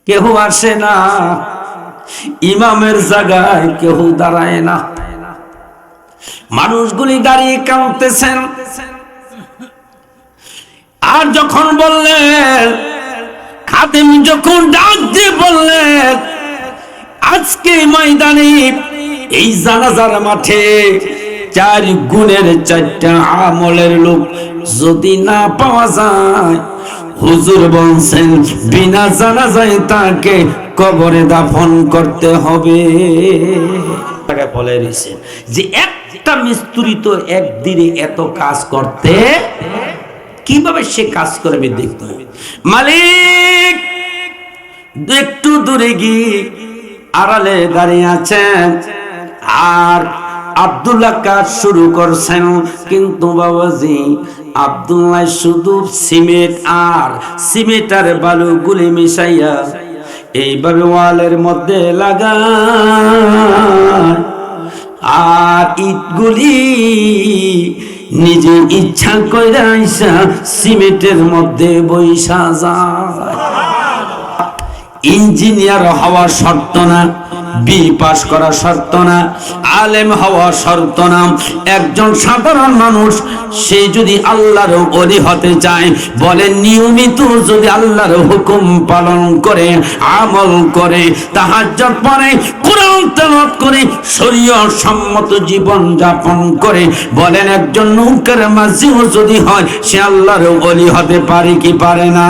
কেউ আসে না, ইমামের জায়গায় কেউ দাঁড়ায় না। মানুষগুলি দাঁড়িয়ে কাঁদতেছেন। আর যখন বললেন, খাদেম যখন ডাক দিয়ে বললেন, আজকে ময়দানে এই জানাজার মাঠে 4 গুণের 4টা আমলের লোক যদি না পাওয়া যায়, হুজুর বলছেন বিনা জানাজায় তাকে কবরে দাফন করতে হবে। তাকে বলে দিয়েছে যে একটা মিস্ত্রি তো একদিনে এত কাজ করতে, কিভাবে সে কাজ করবে দেখতে। মালিক একটু দূরে গিয়ে আড়ালে দাঁড়িয়ে আছেন, আর আব্দুল্লাহ কাজ শুরু করছেন। কিন্তু বাবাজি আব্দুল্লাহ শুধু সিমেন্ট আর বালু গুলি মিশাইয়া এইভাবে ওয়ালের মধ্যে লাগায়, আর ইটগুলি নিজে ইচ্ছা কইরা আইসা সিমেন্টের মধ্যে বইসা যায়। ইঞ্জিনিয়ার হওয়া শর্ত না, বি পাস করা শর্ত না, আলেম হওয়া শর্ত না। একজন সাধারণ মানুষ সে যদি আল্লাহর ওলি হতে চায়, বলেন নিয়মিত যদি আল্লাহর হুকুম পালন করে, আমল করে, তাহাজ্জুদ পড়ে, কোরআন তেলাওয়াত করে, শরীয়ত সম্মত জীবন যাপন করে, বলেন একজন নৌকার মাঝিও যদি হয়, সে আল্লাহর ওলি হতে পারে কি পারে না?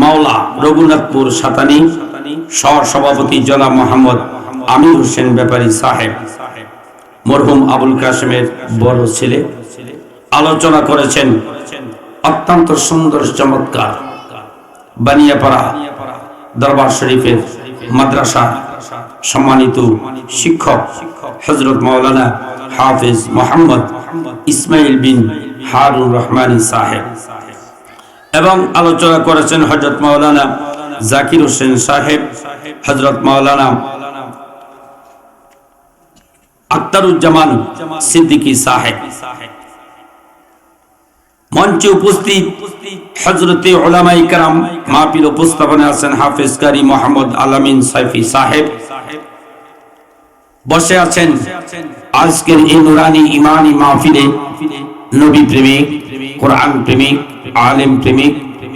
মাওলা রঘুনাথপুর সাতানি সভাপতি জনাব মোহাম্মদ আমির হোসেন ব্যাপারী সাহেব, মরহুম আবুল কাসেমের বড় ছেলে, আলোচনা করেছেন অত্যন্ত সুন্দর চমৎকার। বানিয়াপাড়া দরবার শরীফের মাদ্রাসা সম্মানিত শিক্ষক হযরত মাওলানা হাফেজ মোহাম্মদ ইসমাইল বিন হারুন রহমানী সাহেব, এবং আলোচনা করেছেন হযরত মাওলানা জাকির হোসেন সাহেব, হযরত মাওলানা আখতারুজ্জামান সিদ্দিকী সাহেব। মঞ্চে উপস্থিত হযরতে উলামায়ে কেরাম, মাহফিল উপস্থাপনায় আছেন হাফেজ কারি মোহাম্মদ আলামিন সাইফি সাহেব। বসে আছেন আজকের এই নুরানি ইমানি মাহফিলে নবী প্রেমিক, কোরআন প্রেমিক, আলেম প্রেমিক,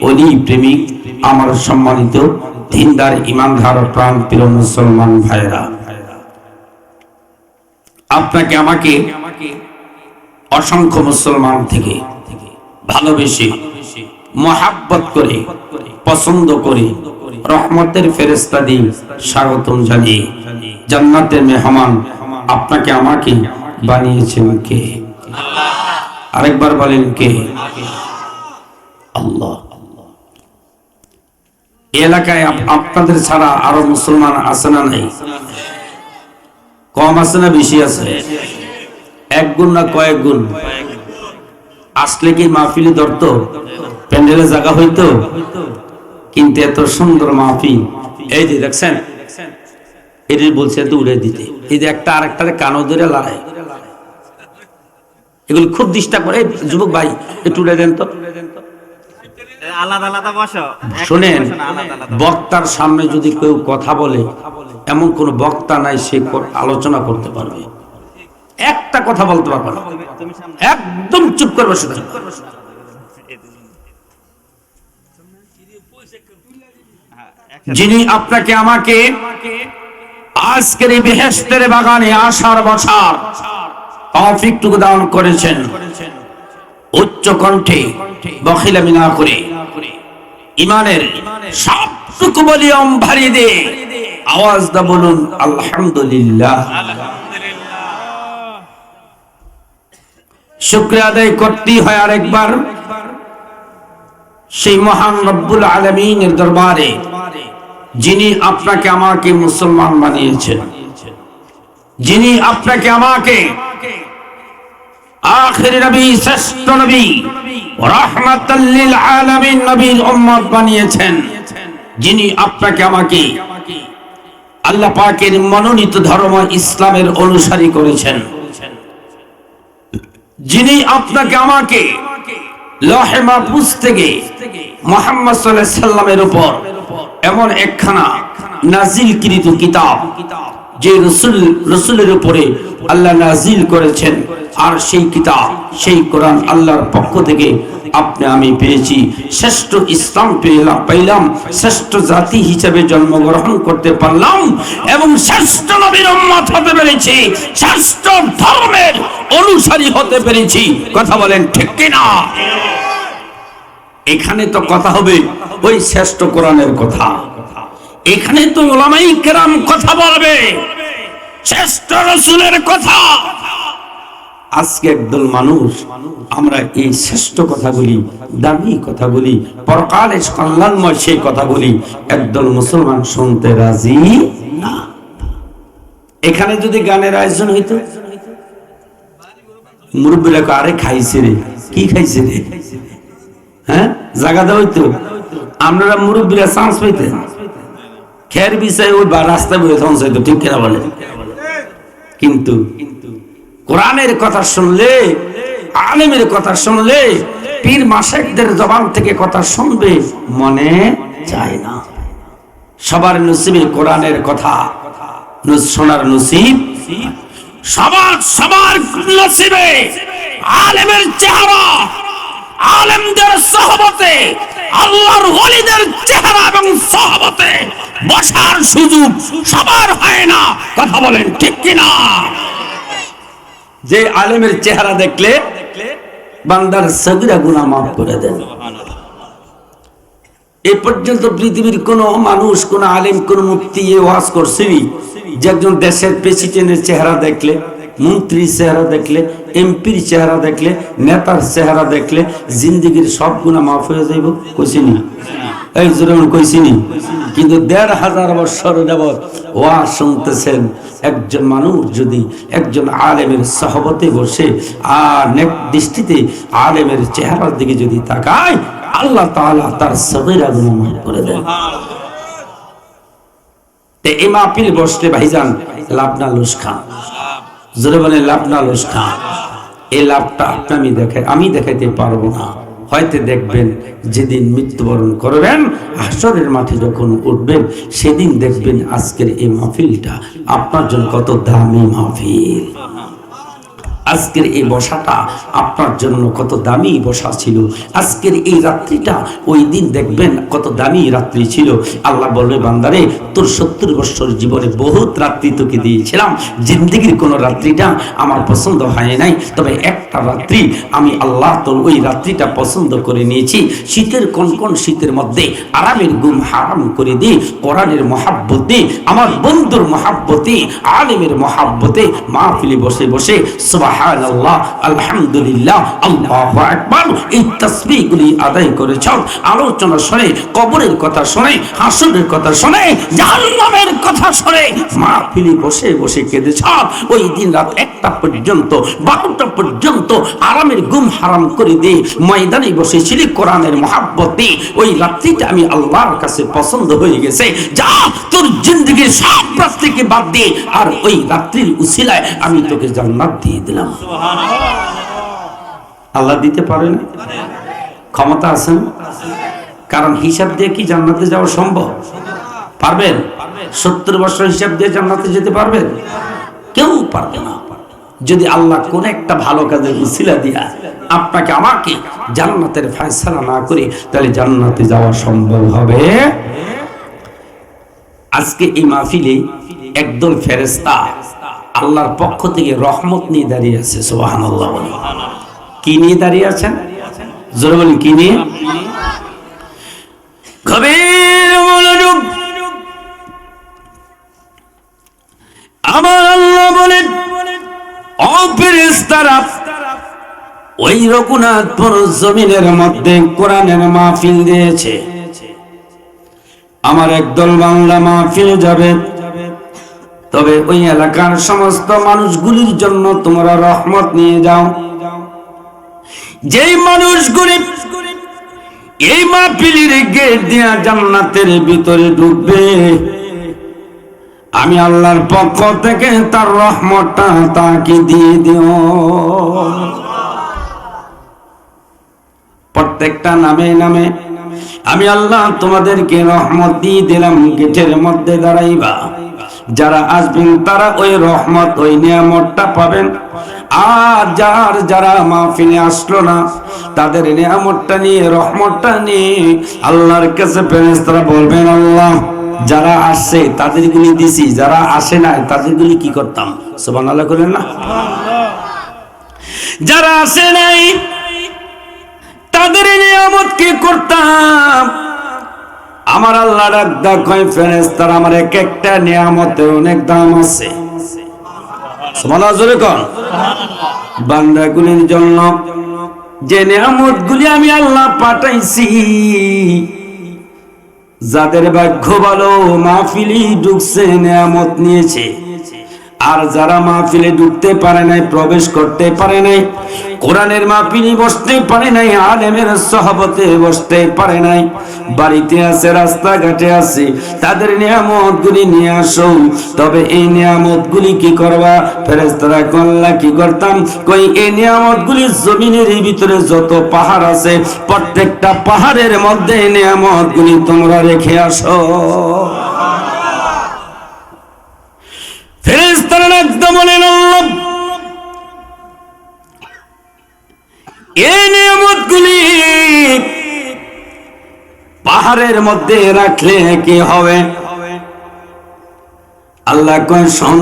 ওলি প্রেমিক, আমার সম্মানিত দিনদার ইমানদার প্রাণ প্রিয় মুসলমান ভাইরা, আপনাকে আমাকে অসংখ্য মুসলমান থেকে ভালোবেসে, মহাব্বত করে, পছন্দ করে, রহমতের ফেরেশতা দিয়ে স্বাগতম জানিয়ে জান্নাতের মেহমান আপনাকে আমাকে বানিয়েছেন কে? আরেকবার বলেন কে? আল্লাহ। এলাকায় আপনাদের ছাড়া আরো মুসলমান আছে না নাই? কম আছে না বেশি আছে? এক গুণ না কয়েক গুণ? আসলে কি মাহফিলে ধরতো, প্যান্ডেলে জায়গা হইতো? কিন্তু এত সুন্দর মাহফিল, এই যে দেখছেন, এটি বলছে তো উড়ে দিতে, এই যে একটা আরেকটারে কানো ধরে লড়াই, এগুলো খুব ডিস্টার্ব করে। যুবক ভাই একটু উড়ে দেন তো। শোনেন, বক্তার সামনে যদি কেউ কথা বলে, এমন কোন বক্তা নাই সে আলোচনা করতে পারবে, একটা কথা বলতে পারবে না, একদম চুপ করে বসে থাকবে। যিনি আপনাকে আমাকে আজকের এই বেহেশতের বাগানে আসার বসার তৌফিকটুকু দান করেছেন, উচ্চ কণ্ঠে বখিলামি না করে ইমানের সবটুকু ভলিউম বাড়িয়ে দিয়ে আওয়াজ দা বলুন আলহামদুলিল্লাহ। শুকরিয়া আদায় করতে হয় আরেকবার সেই মহান রব্বুল আলামিনের দরবারে, যিনি আপনাকে আমাকে মুসলমান বানিয়েছেন, যিনি আপনাকে আমাকে আখির নবী, শ্রেষ্ঠ নবী, রাহমাতাল লিল আলামিন নবীর উম্মত বানিয়েছেন, যিনি আপনাকে আমাকে আল্লাহ পাকের মনোনীত ধর্ম ইসলামের অনুসারী করেছেন, যিনি আপনাকে আমাকে লৌহে মাহফুজ থেকে মুহাম্মদ সাল্লাল্লাহু আলাইহি সাল্লামের উপর এমন একখানা নাজিলকৃত কিতাব যে রসুলের উপরে আল্লাহ নাজিল করেছেন, আর সেই কিতাব সেই কোরআন আল্লাহর পক্ষ থেকে আপনি আমি পেয়েছি। শ্রেষ্ঠ ইসলাম পেলাম, শ্রেষ্ঠ জাতি হিসেবে জন্মগ্রহণ করতে পারলাম এবং শ্রেষ্ঠ নবীর উম্মত হতে পেরেছি, শ্রেষ্ঠ ধর্মের অনুসারী হতে পেরেছি। কথা বলেন ঠিক কিনা? এখানে তো কথা হবে ওই শ্রেষ্ঠ কোরআনের কথা, এখানে তো উলামায়ে কেরাম কথা বলবে শ্রেষ্ঠ রাসূলের কথা। আজকে একদল মানুষ আমরা এই শ্রেষ্ঠ কথাগুলি, দামি কথাগুলি, পরকালে কল্যাণময় সেই কথাগুলি একদল মুসলমান শুনতে রাজি না। এখানে যদি গানের আয়োজন হইতো, মুরব্বীরা আরে খাইছে রে, কি খাইছে রে, হ্যাঁ জায়গা দেওয়া হইতো, আপনারা মুরব্বীরা চান্স পাইতেন, খের বিষয় ওই বা রাস্তায় বসে চান্স হইতো, ঠিক কিনা বলে? কিন্তু কোরআনের কথা শুনলে, আলেমের কথা শুনলে, পীর মাশায়েখদের জবান থেকে কথা শুনবে মনে চায় না। সবার নসিবে কোরআনের কথা শোনার নসিব, সবার নসিবে আলেমের চেহারা, আলেমদের সহবতে, আল্লাহর ওলিদের চেহারা এবং সহবতে বসার সুযোগ সবার হয় না। কথা বলেন ঠিক কিনা? যে আলেমের চেহারা দেখলে বান্দার সগীরা গুনাহ মাফ করে দেন। এই পর্যন্ত পৃথিবীর কোন মানুষ, কোন আলেম, কোন মুফতি ওয়াজ করছেনি যে একজন দেশের প্রেসিডেন্টের চেহারা দেখলে, মন্ত্রীর চেহারা দেখলে, এমপির চেহারা দেখলে, নেতার চেহারা দেখলে জিন্দেগির সব গুনাহ মাফ হয়ে যাইব? কইছিনি? এই জোরে কইছিনি? কিন্তু ১৫০০ বছর যাবত ওয়াজ শুনতেছেন একজন মানুষ যদি একজন আলেমের সহবতে বসে আর নেক দৃষ্টিতে আলেমের চেহারার দিকে যদি তাকায়, আল্লাহ তাআলা তার সগীরা গুনাহ মাফ করে দেন। তে এই মাহফিল বসলে ভাইজান লাভ না লোকসান? জোরে বলেন লাভ না লোকসান? এই লাভটা আমি দেখাইতে পারবো না, হয়তো দেখবেন যেদিন মৃত্যুবরণ করবেন, হাসরের মাঠে যখন উঠবেন, সেদিন দেখবেন আজকের এই মাহফিলটা আপনার জন্য কত দামি মাহফিল, আজকের এই বসাটা আপনার জন্য কত দামি বসা ছিল, আজকের এই রাত্রিটা ওই দিন দেখবেন কত দামি রাত্রি ছিল। আল্লাহ বলবে, বান্দারে তোর ৭০ বছর জীবনে বহুত রাত্রি তোকে দিয়েছিলাম, জিন্দেগির কোন রাত্রিটা আমার পছন্দ হয় নাই, তবে একটা রাত্রি আমি আল্লাহ তোর ওই রাত্রিটা পছন্দ করে নিয়েছি। শীতের কোন শীতের মধ্যে আরামের ঘুম হারাম করে দিই, কোরআনের মহাব্বতে, আমার বন্ধুর মহাব্বতে, আলেমের মহাব্বতে মাহফিলে বসে বসে সুবহানাল্লাহ, আলহামদুলিল্লাহ, আল্লাহু আকবার এই তাসবিহগুলি আদায় করেছ, আলোচনা শুনে, কবরের কথা শুনে, হাসরের কথা শুনে, জাহান্নামের কথা শুনে মাহফিলে বসে বসে কেঁদেছ। ওই দিন রাত ১টা পর্যন্ত, ১২টা পর্যন্ত আরামের ঘুম হারাম করে দিয়ে ময়দানে বসেছিলি কোরআনের মহাব্বতে। ওই রাত্রিটা আমি আল্লাহর কাছে পছন্দ হয়ে গেছে, যা তোর জিন্দেগির সব রাত্রিকে বাদ দিয়ে আর ওই রাত্রির উসিলায় আমি তোকে জান্নাত দিয়ে দিলাম। আল্লাহ দিতে পারেন? ক্ষমতা আছেন? কারণ হিসাব দিয়ে কি জান্নাতে যাওয়া সম্ভব? পারবেন? ৭০ বছর হিসাব দিয়ে জান্নাতে যেতে পারবেন? কেউ পারবে না। যদি আল্লাহ কোন একটা ভালো কাজের উসিলা দিয়া আপনাকে আমাকে জান্নাতের ফয়সালা না করে, তাহলে জান্নাতে যাওয়া সম্ভব হবে? আজকে এই মাহফিলে একদল ফেরেশতা আল্লাহর পক্ষ থেকে রহমত নিয়ে দাঁড়িয়ে আছে। সুবহানাল্লাহ বলেন। কি নিয়ে দাঁড়িয়ে আছেন? জোরে বলেন, কি নিয়ে? গভীর মনোযোগ। আমার আল্লাহ বলেন, ও ফেরেশতারা, ওই রঘুনাথপুর জমিনের মধ্যে কোরআনের মাহফিল দিয়েছে, আমার একদল বাংলা মাহফিল যাবে, তবে ওই এলাকার সমস্ত মানুষগুলির জন্য তোমরা রহমত নিয়ে যাও। যেই মানুষগুলি এই মাহফিলের গেট দিয়া জান্নাতের ভিতরে ঢুকবে, আমি আল্লাহর পক্ষ থেকে তার রহমতটা তাকে দিয়ে দিও। প্রত্যেকটা নামে নামে আমি আল্লাহ তোমাদেরকে রহমত দিয়ে দিলাম, গেটের মধ্যে দাঁড়াইবা, যারা আসবেন তারা ওই রহমত ওই নিয়ামতটা পাবেন। আর যারা মাহফিলে আসলো না তাদের নিয়ামতটা নিয়ে রহমতটা নিয়ে আল্লাহর কাছে ফেরেশতারা বলবেন, আল্লাহ যারা আসছে তাদেরগুলি দিছি, যারা আসে না তাদেরগুলি কি করতাম? সুবহানাল্লাহ করেন না? যারা আসে নাই তাদের নিয়ামত কি করতাম? আমার আল্লাহ ডাক কয়, ফেরেশতারা আমার এক একটা নিয়ামতের অনেক দাম আছে। সুবহানাল্লাহ জোরে কোন। বান্দাগুলির জন্য যে নিয়ামতগুলি আমি আল্লাহ পাঠাইছি, যাদের ভাগ্য ভালো মাহফিলে ঢুকছে নিয়ামত নিয়েছে, আর যারা মাহফিলে ঢুকতে পারে নাই, প্রবেশ করতে পারে নাই, কোরআনের মাহফিলে বসতে পারে নাই, আলেমের সহবতে বসতে পারে নাই, বাড়িতে আছে রাস্তাঘাটে আছে, তাদের নিয়ামতগুলি নিয়ে আসো। তবে এই নিয়ামতগুলি কি করবা? ফেরেশতারা কল্লা কি করতাম? কই এই নিয়ামতগুলি জমিনের ভিতরে যত পাহাড় আছে প্রত্যেকটা পাহাড়ের মধ্যে এই নিয়ামতগুলি তোমরা রেখে আসো। ফেরেশতারা একদম বলেন, আল্লাহ এই নিয়ামতগুলি পাহাড়ের মধ্যে রাখলে কি হবে? আল্লাহ কয়, শোন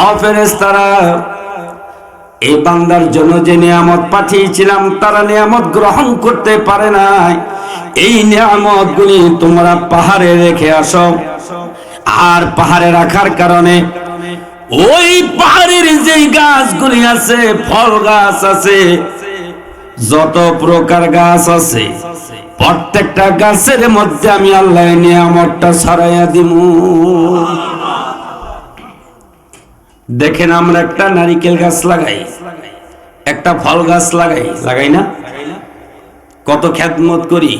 ও ফেরেশতারা, এই বান্দার জন্য যে নিয়ামত পাঠিয়েছিলাম তারা নিয়ামত গ্রহণ করতে পারে নাই, এই নিয়ামতগুলি তোমরা পাহাড়ে রেখে আসো। আর পাহাড়ে রাখার কারণে ওই পাহাড়ের যে গাছগুলি আছে, ফল গাছ আছে, যত প্রকার গাছ আছে, প্রত্যেকটা গাছের মধ্যে আমি আল্লাহ নিয়ামতটা ছড়াইয়া দিমু। দেখেন, আমরা একটা নারিকেল গাছ লাগাই, একটা ফল গাছ লাগাই না? কত খেদমত করি,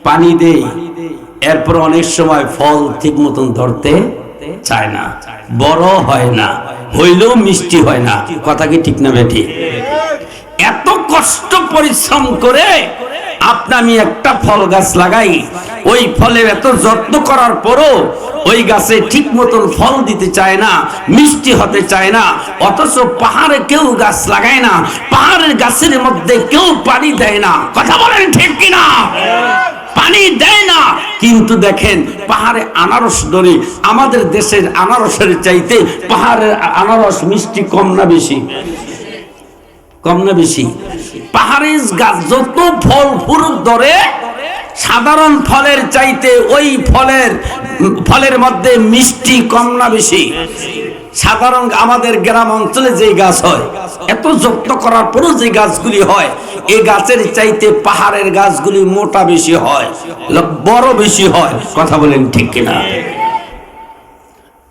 পানি দেই, এরপর অনেক সময় ফল ঠিক মতন ধরতে চায় না, বড় হয় না, হইলেও মিষ্টি হয় না। কথা কি ঠিক না বেঠি? এত কষ্ট পরিশ্রম করে আমি একটা ফল গাছ লাগাই, ওই ফলের এত যত্ন করার পরও ওই গাছে ঠিক মতন ফল দিতে চায় না, মিষ্টি হতে চায় না। অথচ পাহাড়ে কেউ গাছ লাগায় না, পাহাড়ের গাছের মধ্যে কেউ পানি দেয় না। কথা বলেন ঠিক কিনা? পানি দেয় না। কিন্তু দেখেন, পাহাড়ে আনারস ধরে, আমাদের দেশের আনারসের চাইতে পাহাড়ের আনারস মিষ্টি কম না বেশি? কম না বেশি? পাহাড়ের গাছ যত ফল ফুল ধরে, সাধারণ ফলের চাইতে ওই ফলের মধ্যে মিষ্টি কম না বেশি? সাধারণ আমাদের গ্রাম অঞ্চলে যে গাছ হয়, এত যত্ন করার পরও যে গাছগুলি হয়, এই গাছের চাইতে পাহাড়ের গাছগুলি মোটা বেশি হয়, বড় বেশি হয়। কথা বলেন ঠিক কিনা?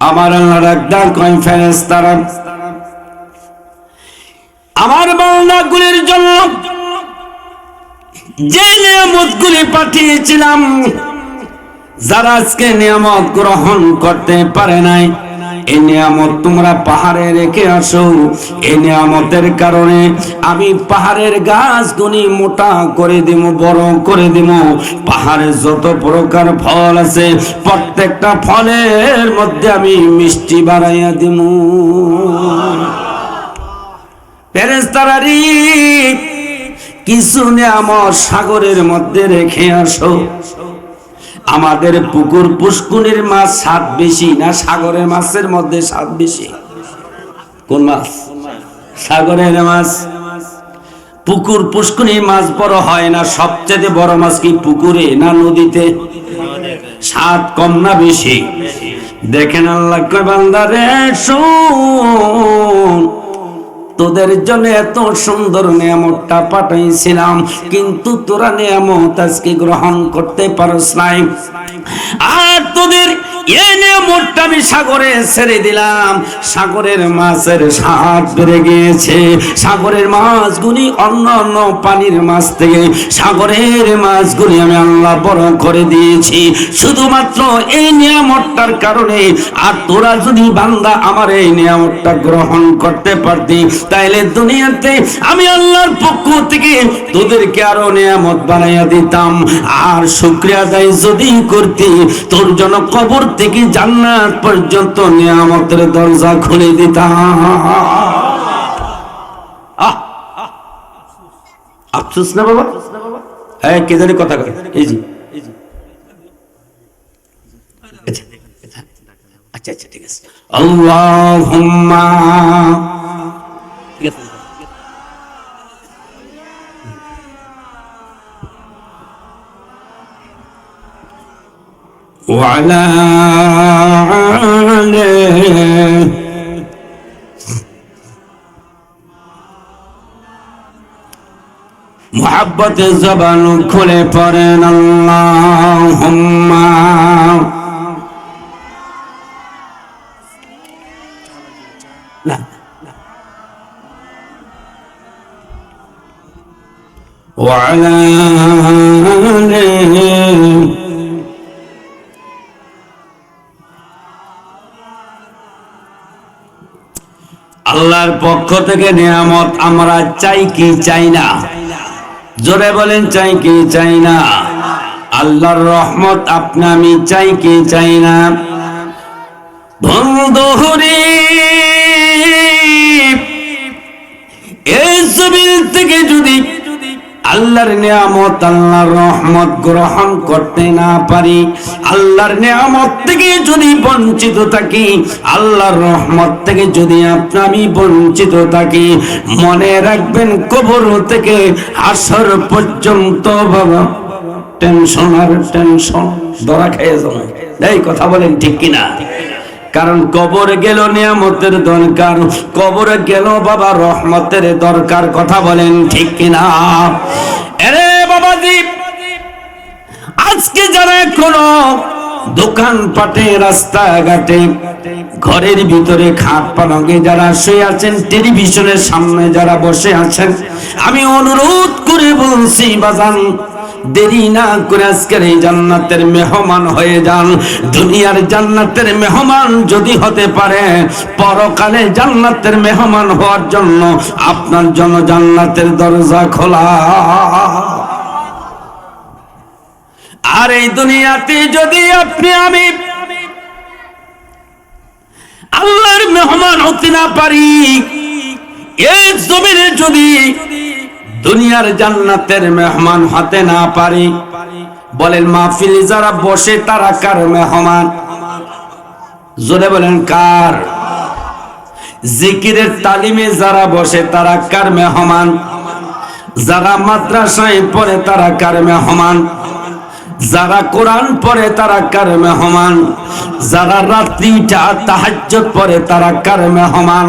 আমার আল্লাহ ডাক কয়, ফেরেশতারা আমার বান্দাগুলির জন্য যে নিয়ামতগুলি পাঠিয়েছিলাম, যারা আজকে নিয়ামত গ্রহণ করতে পারে নাই, এই নিয়ামত তোমরা পাহাড়ে রেখে আসো। এই নিয়ামতের কারণে আমি পাহাড়ের গাছগুলি মোটা করে দিব, বড় করে দিব। পাহাড়ে যত প্রকার ফল আছে প্রত্যেকটা ফলের মধ্যে আমি মিষ্টি বাড়াইয়া দিব। ফেরেশতারা রে, কিছু নিয়ামত সাগরের মধ্যে রেখে আসো। আমাদের পুকুর পুষ্কুনির মাছ স্বাদ বেশি না সাগরের মাছের মধ্যে স্বাদ বেশি? কোন মাছ? সাগরের মাছ। পুকুর পুষ্কুনির মাছ বড় হয় না? সবচেয়ে বড় মাছ কি পুকুরে না নদীতে? স্বাদ কম না বেশি? দেখেন, আল্লাহ কয়, বান্দারে শোন, তোদের জন্য এত সুন্দর নিয়ামতটা পাঠাইছিলাম, কিন্তু তোরা নিয়ামত আজকে গ্রহণ করতে পারস নাই। আর তোদের এই নিয়ামতটা আমি সাগরে ছেড়ে দিলাম, সাগরের মাছের স্বাদ বেড়ে গিয়েছে। সাগরের মাছগুলি অন্য অন্য পানির মাছ থেকে সাগরের মাছগুলি আমি আল্লাহ বড় করে দিয়েছি শুধুমাত্র এই নিয়ামতটার কারণে। আর তোরা যদি বান্দা আমার এই নিয়ামতটা গ্রহণ করতে পারতি, তাইলে দুনিয়াতে আমি আল্লাহর পক্ষ থেকে তোদেরকে আরো নিয়ামত বানাইয়া দিতাম। আর শুকরিয়া আদায় যদি করতি, তোর জন্য কবর থেকে জান্নাত পর্যন্ত নিয়ামতের দরজা খুলে দিতাম। আফসোস না বাবা? হ্যাঁ, কে জানি কথা কয়। এই জি, আচ্ছা আচ্ছা, ঠিক আছে। আল্লাহুম্মা, ঠিক আছে। وعلى آله محبت زبان খুলে পড়েন আল্লাহুম্মা। না, وعلى آله আল্লাহর পক্ষ থেকে নিয়ামত আমরা চাই কি চাই না? জোরে বলেন, চাই কি চাই না? আল্লাহর রহমত আপনি আমি চাই কি চাই না? বন্ধুরে, এই জমিন থেকে যদি আল্লাহর নিয়ামত আল্লাহর রহমত গ্রহণ করতে না পারি, আল্লাহর নিয়ামত থেকে যদি বঞ্চিত থাকি, আল্লাহর রহমত থেকে যদি আমি বঞ্চিত থাকি, মনে রাখবেন কবর থেকে হাসর পর্যন্ত বাবা টেনশন আর টেনশন, ধরা খেয়ে যাবে। এই কথা বলেন ঠিক কিনা? কারণ কবরে গেল নিয়ামতের দরকার, কবরে গেল বাবা রহমতের দরকার। কথা বলেন ঠিক কিনা? আরে বাবাজি, আজকে যারা কোনো দোকান পাটে, রাস্তাঘাটে, ঘরের ভিতরে খাট পালঙ্কে যারা শুয়ে আছেন, টেলিভিশনের সামনে যারা বসে আছেন, আমি অনুরোধ করে বলছি বাজান, দেরি না করে আজকের এই জান্নাতের মেহমান হয়ে যান। দুনিয়ার জান্নাতের মেহমান যদি হতে পারে, পরকালে জান্নাতের মেহমান হওয়ার জন্য আপনার জন্য জান্নাতের দরজা খোলা। আর এই দুনিয়াতে যদি আপনি আমি আল্লাহর মেহমান হতে না পারি, এই জমিনে যদি দুনিয়ার জান্নাতের মেহমান হতে না পারি, বলেন মাহফিলে যারা বসে তারা কার মেহমান? জোরে বলেন কার? জিকিরের তালিমে যারা বসে তারা কার মেহমান? যারা মাদ্রাসায় পড়ে তারা কার মেহমান? যারা কোরআন পড়ে তারা কার মেহমান? যারা রাত্রিটা তাহাজ্জুদ পড়ে তারা কার মেহমান?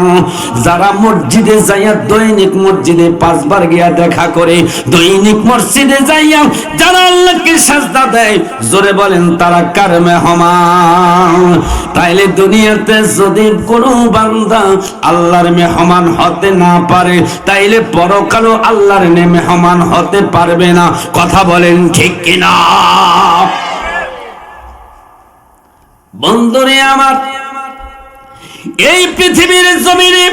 যারা মসজিদে যাইয়া দৈনিক মসজিদে 5 বার গিয়া দেখা করে, দৈনিক মসজিদে যাইয়া যারা আল্লাহকে সাজদা দেয়, জোরে বলেন তারা কার মেহমান? তাইলে দুনিয়াতে যদি কোনো বান্দা আল্লাহর মেহমান হতে না পারে, তাইলে পরকালও আল্লাহর মেহমান হতে পারবে না। কথা বলেন ঠিক কিনা? বন্ধুরে আমার, এই পৃথিবীর জমিনে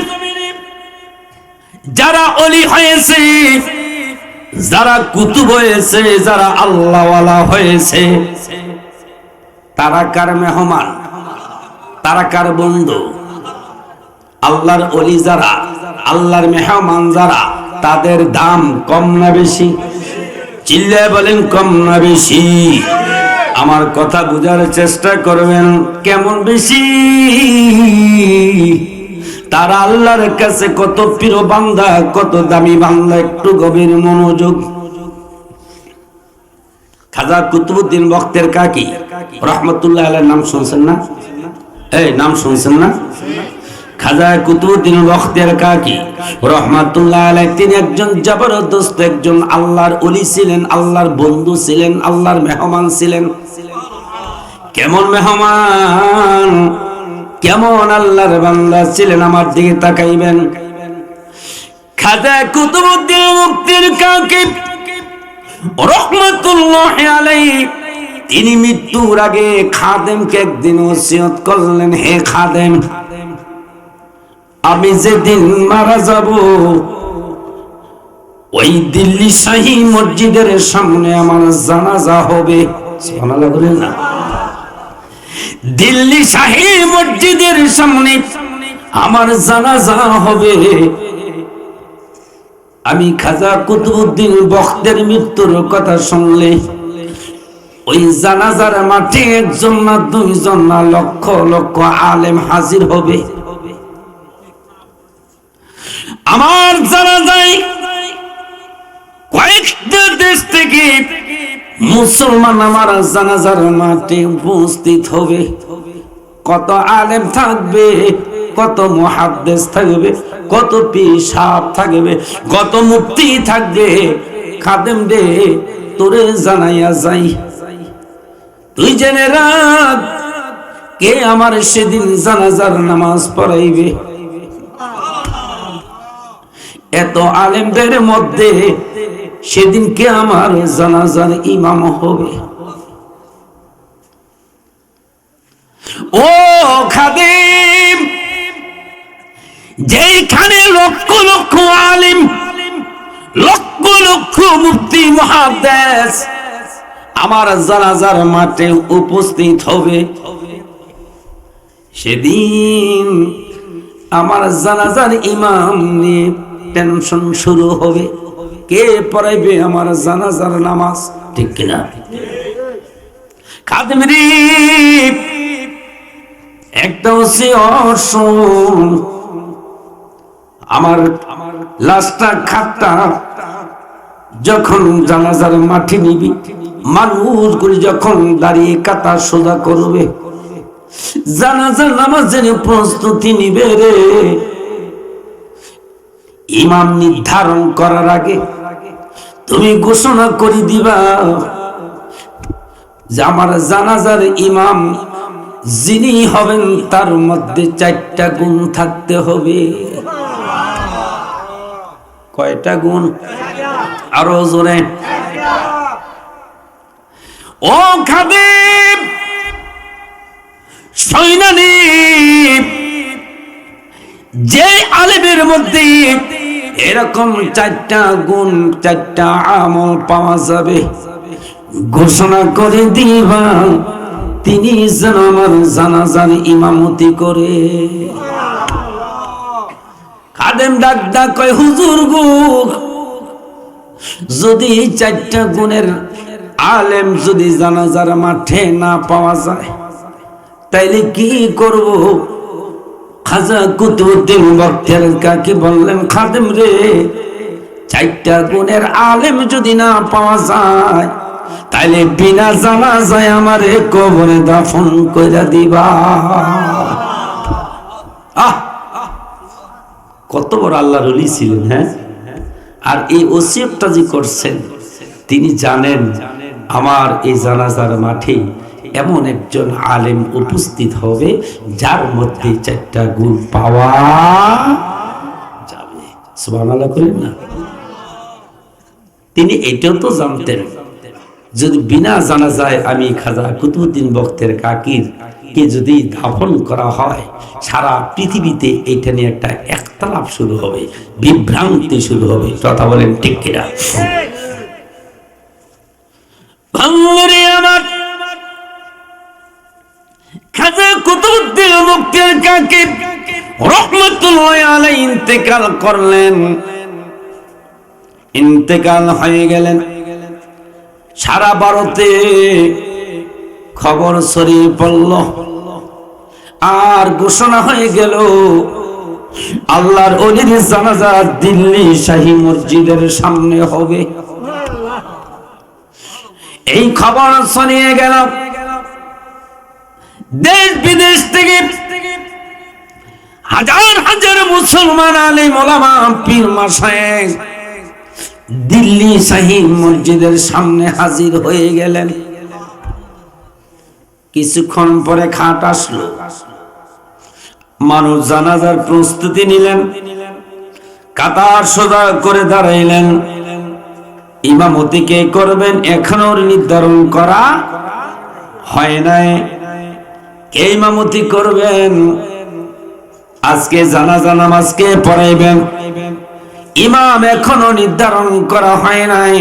যারা ওলি হয়েছে, যারা কুতুব হয়েছে, যারা আল্লাহওয়ালা হয়েছে, তারা কার মেহমান? তারা কার বন্ধু? আল্লাহর ওলি যারা, আল্লাহর মেহমান যারা, তাদের দাম কম না বেশি? চিল্লায় বলেন কম না বেশি? আমার কথা বুঝার চেষ্টা করবেন, কেমন বেশি? তারা আল্লাহর কাছে কত প্রিয় বান্দা, কত দামি বান্দা, একটু গভীর মনোযোগ। খাজা কুতুবউদ্দিন বখতের কাকি রহমতুল্লাহ আলাইহির নাম শুনছেন না? এই নাম শুনছেন না? খাজা কুতুবউদ্দিন বখতের কাকি রহমাতুল্লাহ আলাইহি, তিনি একজন জবরদস্ত একজন আল্লাহর ওলি ছিলেন, আল্লাহর বন্ধু ছিলেন, আল্লাহর মেহমান ছিলেন। কেমন মেহমান, কেমন আল্লাহর বান্দা ছিলেন, আমার দিকে তাকাইবেন। খাজা কুতুবউদ্দিন মুফতির কাকি রাহমাতুল্লাহি আলাইহি, তিনি মৃত্যুর আগে খাদেমকে একদিন ওসিয়ত করলেন, হে খাদেম, আমি যেদিন মারা যাব ওই দিল্লি শাহী মসজিদের সামনে আমার জানাজা হবে। সুবহানাল্লাহ বলেন না। দিল্লি শাহী মসজিদের সামনে আমার জানাজা হবে। আমি খাজা কুতুবউদ্দিন বখতের মৃত্যুর কথা শুনলে ওই জানাজার মাঠে একজন না দুইজন না লক্ষ লক্ষ আলেম হাজির হবে। আমার জানাজায় কয়েকটা দেশ থেকে মুসলমান আমার জানাজার মাঠে উপস্থিত হবে। কত আলেম থাকবে, কত মুহাদ্দিস থাকবে, কত পীর সাহেব থাকবে, কত মুফতি থাকবে। খাদেম রে, তোরে জানাইয়া যাই, তুই জেনে রাখ কে আমার সেদিন জানাজার নামাজ পড়াইবে। এত আলেমদের মধ্যে সেদিন কে আমার জানাজার ইমাম হবে। ও খাদেম, যেখানে লক্ষ লক্ষ আলেম, লক্ষ লক্ষ মুফতি মুহাদ্দিস আমার জানাজার মাঠে উপস্থিত হবে, সেদিন আমার জানাজার ইমাম নিয়ে টেনশন শুরু হবে। কে পড়াইবে আমার জানাজার নামাজ? ঠিক কিনা? খাদেম রে, একটা ওসিয়ত শুন। আমার লাশটা খাটটা যখন জানাজার মাঠে নিবি, মানুষগুলি যখন দাঁড়িয়ে কাতা সোজা করবে, জানাজার নামাজের প্রস্তুতি নিবে রে, ইমাম নির্ধারণ করার আগে তুমি ঘোষণা করে দিবা যে আমার জানাজার ইমাম যিনি হবেন তার মধ্যে 4টা গুণ থাকতে হবে। কয়টা গুণ? আরো জোরে। ও খাদেম, সৈনানি, যে আলেমের মধ্যে এরকম 4টা গুণ, 4টা আমল পাওয়া যাবে, ঘোষণা করে দিবা তিনি যেন আমার জানাজার ইমামতি করে। খাদেম ডাক ডাক কয়, হুজুর গো, যদি 4টা গুণের আলেম যদি জানাজার মাঠে না পাওয়া যায় তাইলে কি করব? খাজা কুতুবউদ্দিন বখতের কাকি বললেন, খাদেম রে, 4টা গুণের আলেম যদি না পাওয়া যায় তাইলে বিনা জানাজায় আমারে কবরে দাফন কইরা দিবা। কত বড় আল্লাহর ওলি ছিলেন। হ্যাঁ, আর এই ওসিয়তটা যে করছেন, তিনি জানেন আমার এই জানাজার মাঠে এমন একজন আলেম উপস্থিত হবে যার মধ্যে 4টা গুণ পাওয়া যাবে। সুবহানাল্লাহ করেন না। তিনি এটাও তো জানতেন, যদি বিনা জানাজায় আমি খাজা কুতুবউদ্দিন বখতের কাকির কে যদি দাফন করা হয়, সারা পৃথিবীতে এটা নিয়ে একটা একতলাপ শুরু হবে, বিভ্রান্তি শুরু হবে। কথা বলেন ঠিক কিনা? আমার খাজা কুতুবউদ্দিন বখতের কাকি রাহমাতুল্লাহি আলাইহি ইন্তেকাল করলেন। ইন্তেকাল হয়ে গেলেন, সারা ভারতে খবর ছড়িয়ে পড়ল, আর ঘোষণা হয়ে গেল আল্লাহর ওলির জানাজা দিল্লি শাহী মসজিদের সামনে হবে। এই খবর ছড়িয়ে গেল, দেশ বিদেশ থেকে হাজার হাজার মুসলমান আলেম ওলামা পীর মাশায়েখ দিল্লি শাহী মসজিদের সামনে হাজির হয়ে গেলেন। কিছুক্ষণ পরে খাট আসলো, মানুষ জানাজার প্রস্তুতি নিলেন, কাতার সোজা করে দাঁড়াইলেন। ইমামতি কে করবেন এখনো নির্ধারণ করা হয় নাই। কে ইমামতি করবেন? আজকে জানাজা নামাজ কে পড়াইবেন? ইমাম এখনো নির্ধারণ করা হয় নাই।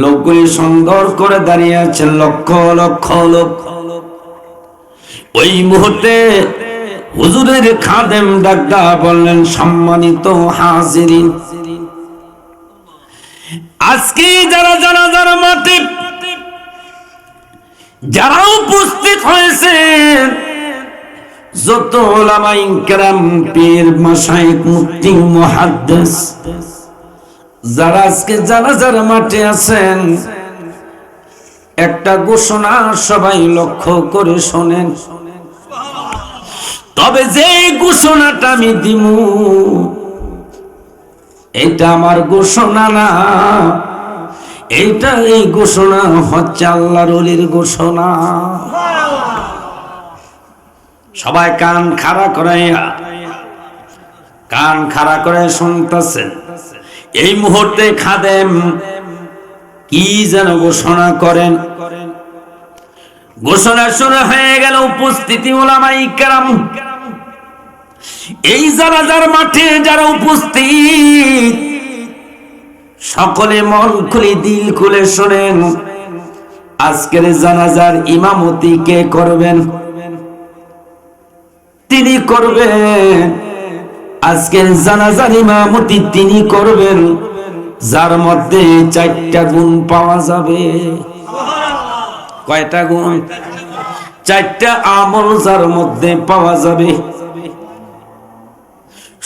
লোকগুলি সুন্দর করে দাঁড়িয়ে আছেন, লক্ষ লক্ষ লোক। ওই মুহূর্তে হুজুরের খাদেম ডাকদা বললেন, সম্মানিত হাজিরিন, আজকে যারা জানাজার মাঠে যারা উপস্থিত হয়েছে, যত উলামায়ে কেরাম, পীর, মাশায়েখ, মুফতি, মুহাদ্দিস, যারা আজকে জানাজার মাঠে আছেন, একটা ঘোষণা সবাই লক্ষ্য করে শোনেন। তবে যে ঘোষণাটা আমি দিমু, এটা আমার ঘোষণা না, এই ঘোষণা হচ্ছে আল্লাহর ওলির ঘোষণা। সবাই কান খাড়া করে শুনতেছেন। এই মুহূর্তে খাদেম কি যেন ঘোষণা করেন। ঘোষণা শুরু হয়ে গেল। উপস্থিতি উলামায়ে কেরাম, এই জানাজার মাঠে যারা উপস্থিত, সকলে মন খুলে দিল খুলে শোনেন। আজকের জানাজার ইমামতি কে করবেন? তিনি করবেন। আজকের জানাজার ইমামতি তিনি করবেন, যার মধ্যে 4টা গুণ পাওয়া যাবে। কয়টা গুণ? 4টা আমল যার মধ্যে পাওয়া যাবে।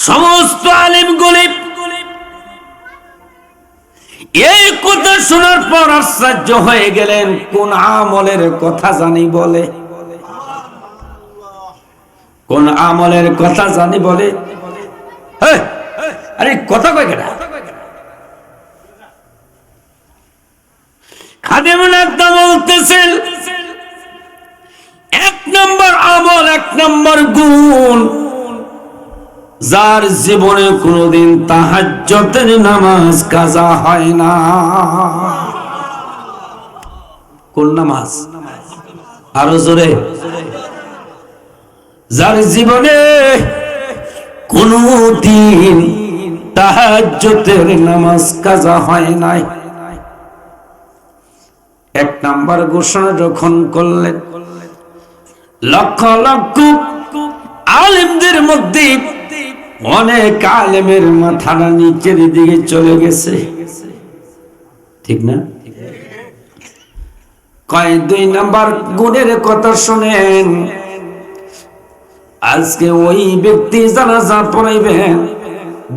সমস্ত আলেমগুলি এই কথা শোনার পর আশ্চর্য হয়ে গেলেন। কোন আমলের কথা জানি বলে? কোন আমলের কথা জানি বলে? আরে কথা কয় কেডা? খাদেম একদম বলতেছেন, 1 নম্বর আমল, 1 নম্বর গুণ, যার জীবনে কোনদিন তাহাজ্জুদের নামাজ কাজা হয় না। কোন নামাজ? আরো জোরে। যার জীবনে কোনদিন তাহাজ্জুদের নামাজ কাজা হয় নাই। 1 নম্বর ঘোষণা যখন করলেন, লক্ষ লক্ষ আলেমদের মধ্যে অনেক আলেমের মাথাটা নিচের দিকে চলে গেছে, ঠিক না? কয় 2 নম্বর গুণের কথা শুনেন। আজকে ওই ব্যক্তি জানাজা পড়াইবেন,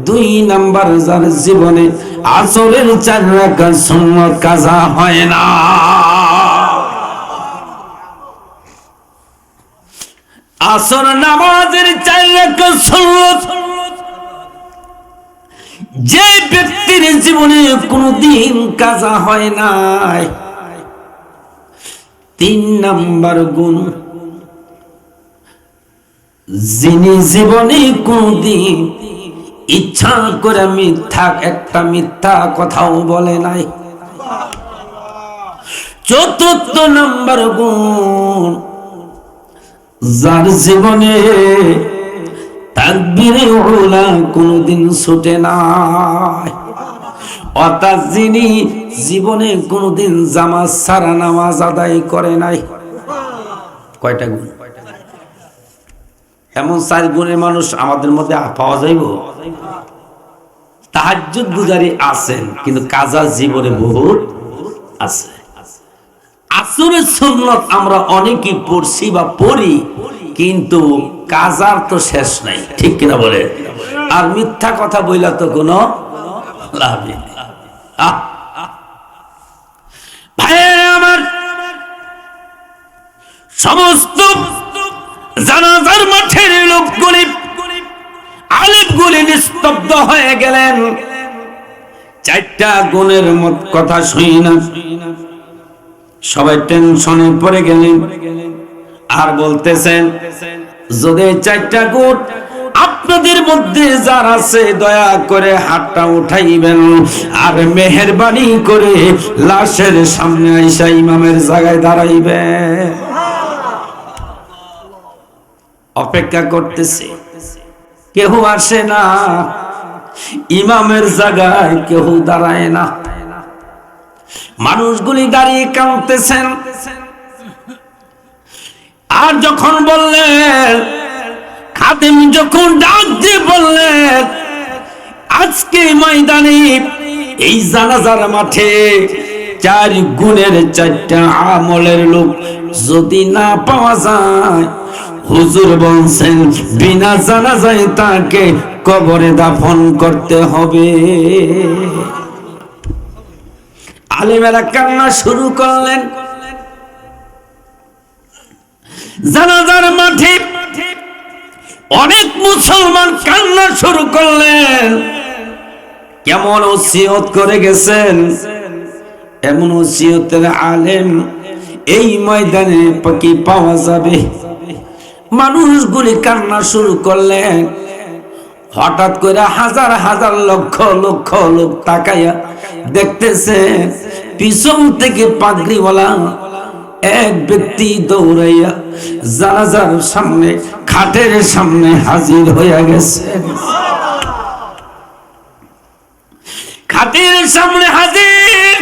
2 নম্বর যার জীবনে আসরের 4 রাকাত সুন্নাত কাজা হয় না। আসর নামাজের 4 রাকাত সুন্নাত যে ব্যক্তির জীবনে কোনদিন কাজা হয় নাই। 3 নম্বর গুণ, যিনি জীবনে কোনদিন ইচ্ছা করে একটা মিথ্যা কথাও বলে নাই। 4র্থ নম্বর গুণ, যার জীবনে তাকবীরে উলা কোনদিন ছুটে নাই। অর্থাৎ যিনি জীবনে কোনদিন জামাত ছাড়া নামাজ আদায় করে নাই। কয়টা গুণ? এমন 4 গুণের মানুষ আমাদের মধ্যে পাওয়া যাইব? তাহাজ্জুদ গুজারি আছেন, কিন্তু কাজা জীবনে বহুত আছে। আসরের সুন্নাত আমরা অনেকেই পড়ছি বা পড়ি, কিন্তু কাজার তো শেষ নাই, ঠিক কিনা বলে? আর মিথ্যা কথা বইলা তো কোনো লাভ নেই। ভাইয়েরা আমার, সমস্ত জানাজার মাঠের লোকগুলি, আলেমগুলি নিস্তব্ধ হয়ে গেলেন। 4টা গুণের কথা শুই না, সবাই টেনশনে পড়ে গেলেন। আর বলতেছেন যদি চারটা গুণ আপনাদের মধ্যে যার আছে দয়া করে হাতটা উঠাইবেন আর মেহেরবানি করে লাশের সামনে আইসা ইমামের জায়গায় দাঁড়াইবেন। অপেক্ষা করতেছে, কেউ আসে না, ইমামের জায়গায় কেউ দাঁড়ায় না। মানুষগুলি দাঁড়িয়ে কাঁদতেছেন। আর যখন বললেন, খাদেম যখন ডাক দিয়ে বললেন আজকে ময়দানে এই জানাজার মাঠে চার গুণের চারটা আমলের লোক যদি না পাওয়া যায়, হুজুর বলছেন বিনা জানাজায় তাকে কবরে দাফন করতে হবে। আলেমেরা কান্না শুরু করলেন। জানাজার মাঠে অনেক মুসলমান কান্না শুরু করলেন। কেমন ওসিয়ত করে গেছেন, এমন ওসিয়তের আলেম এই ময়দানে কি পাওয়া যাবে? মানুষগুলি কান্না শুরু করলেন। হঠাৎ করে হাজার হাজার লক্ষ লক্ষ লোক তাকাইয়া দেখতেছে পিছন থেকে পাগড়িওয়ালা এক ব্যক্তি দৌড়াইয়া জানাজার সামনে খাটের সামনে হাজির হইয়া গেছে। খাটের সামনে হাজির,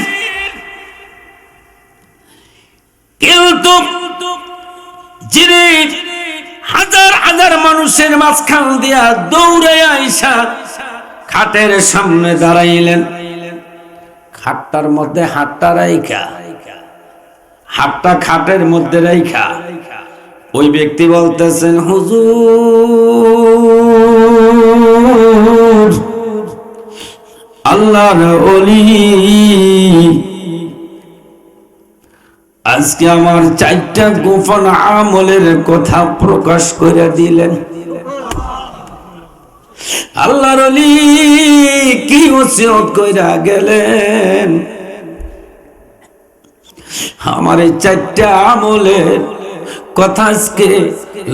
কিন্তু যিনি হাজার হাজার মানুষের মাঝখান দিয়া দৌড়াইয়া আইসা খাটের সামনে দাঁড়াইলেন। খাটটার মধ্যে হাতটা রাইখা, হাতটা খাটের মধ্যে রাইখা ওই ব্যক্তি বলতেছেন, হুজুর আল্লাহর ওলি, আজকে আমার চারটা গোপন আমলের কথা প্রকাশ করে দিলেন। আল্লাহর ওলি কি ওসিয়ত কইরা গেলেন? আমার এই চারটা আমলের কথা আজকে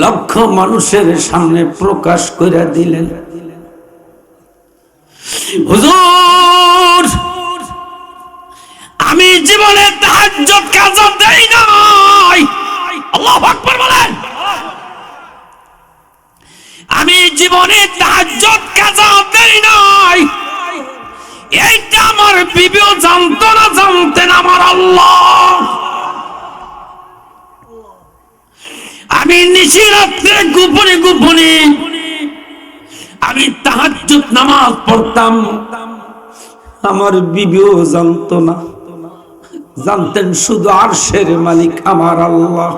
লক্ষ মানুষের সামনে প্রকাশ করে দিলেন। হুজুর আমি জীবনে তাহাজ্জুদ কাজা দেই নাই। আল্লাহু আকবার বলেন। আমি জীবনে তাহাজ্জুদ কাজা দেই নাই। এইটা আমার বিবিও জানতো না, জানতেন আমার আল্লাহ। আমি নিশিরাত্রে গোপনে গোপনে আমি তাহাজ্জুদ নামাজ পড়তাম, আমার বিবিও জানতো না, জানতেন শুধু আরশের মালিক আমার আল্লাহ।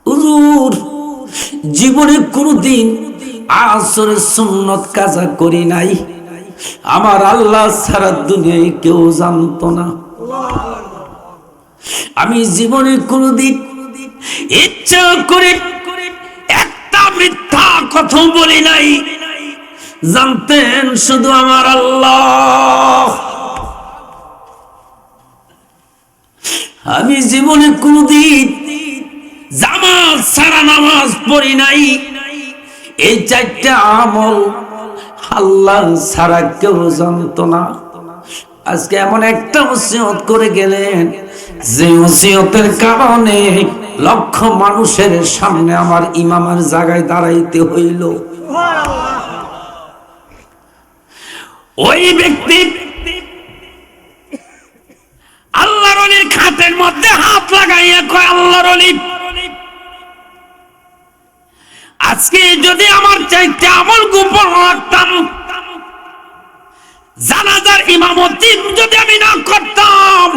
হুজুর জীবনে কোনদিন আসরের সুন্নত কাজা করি নাই, আমার আল্লাহ সারা দুনিয়ায় কেউ জানতো না। আমি জীবনে কোনদিন ইচ্ছা করে একটা মিথ্যা কথা বলি নাই, জানতেন শুধু আমার আল্লাহ। আমি জীবনে কোনদিন জামাত ছাড়া নামাজ পড়ি নাই। এই চারটা আমল আল্লাহ ছাড়া কেউ জানতো না। আজকে এমন একটা ওসিয়ত করে গেলেন, যে ওসিয়তের কারণে লক্ষ মানুষের সামনে আমার ইমামের জায়গায় দাঁড়াইতে হইল। ওই ব্যক্তি আল্লাহর ওলির খাটের মধ্যে হাত লাগাইয়া কয়, আল্লাহর ওলি আজকে যদি আমার চাইতে আমল গোপন রাখতাম, জানাজার ইমামতি যদি আমি না করতাম,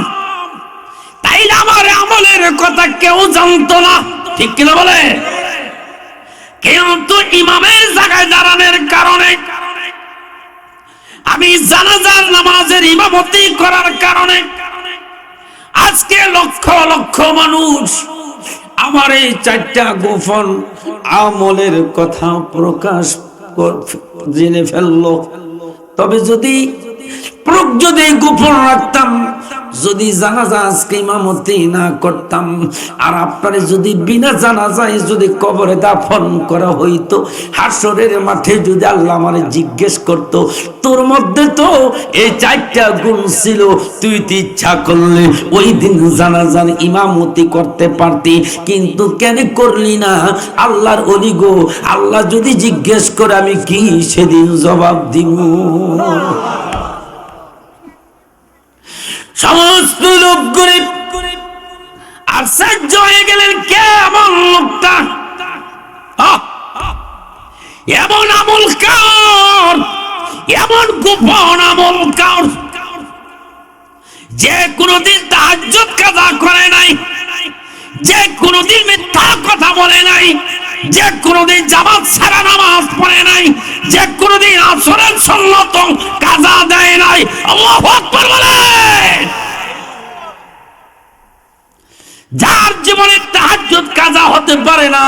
তাইলে আমার আমলের কথা কেউ জানতো না। ঠিক কিনা বলে? কিন্তু ইমামের জায়গায় দাঁড়ানোর কারণে, আমি জানাজার নামাজের ইমামতি করার কারণে আজকে লক্ষ লক্ষ মানুষ আমার এই চারটা গোপন আমলের কথা প্রকাশ জেনে ফেললো। তবে যদি গোপন রাখতাম, যদি জানাজা আজকে ইমামতি না করতাম, আর আপনারে যদি বিনা জানাজায় যদি কবরে দাফন করা হইতো, হাসরের মাঠে যদি আল্লাহ আমারে জিজ্ঞেস করত, তোর মধ্যে তো এই 4টা গুণ ছিল, তুই তো ইচ্ছা করলে ওই দিন জানাজার ইমামতি করতে পারতি, কিন্তু কেন করলি না? আল্লাহর ওলি গো, আল্লাহ যদি জিজ্ঞেস করে আমি কি সেদিন জবাব দিব? সমস্ত লোকগুলি আশ্চর্য হয়ে গেলেন, কেমন লোকটা, এমন আমল কার, এমন গোপন আমল কার, যে কোনদিন তাহাজ্জুদ কাজা করে নাই, যে কোনদিন মিথ্যা কথা বলে নাই, যে কোনদিন জামাত ছাড়া নামাজ পড়ে নাই, যে কোনদিন আসরের সুন্নত কাজা দেয় নাই। আল্লাহু আকবার বলেন। যার জীবনে তাহাজ্জুদ কাজা হতে পারে না,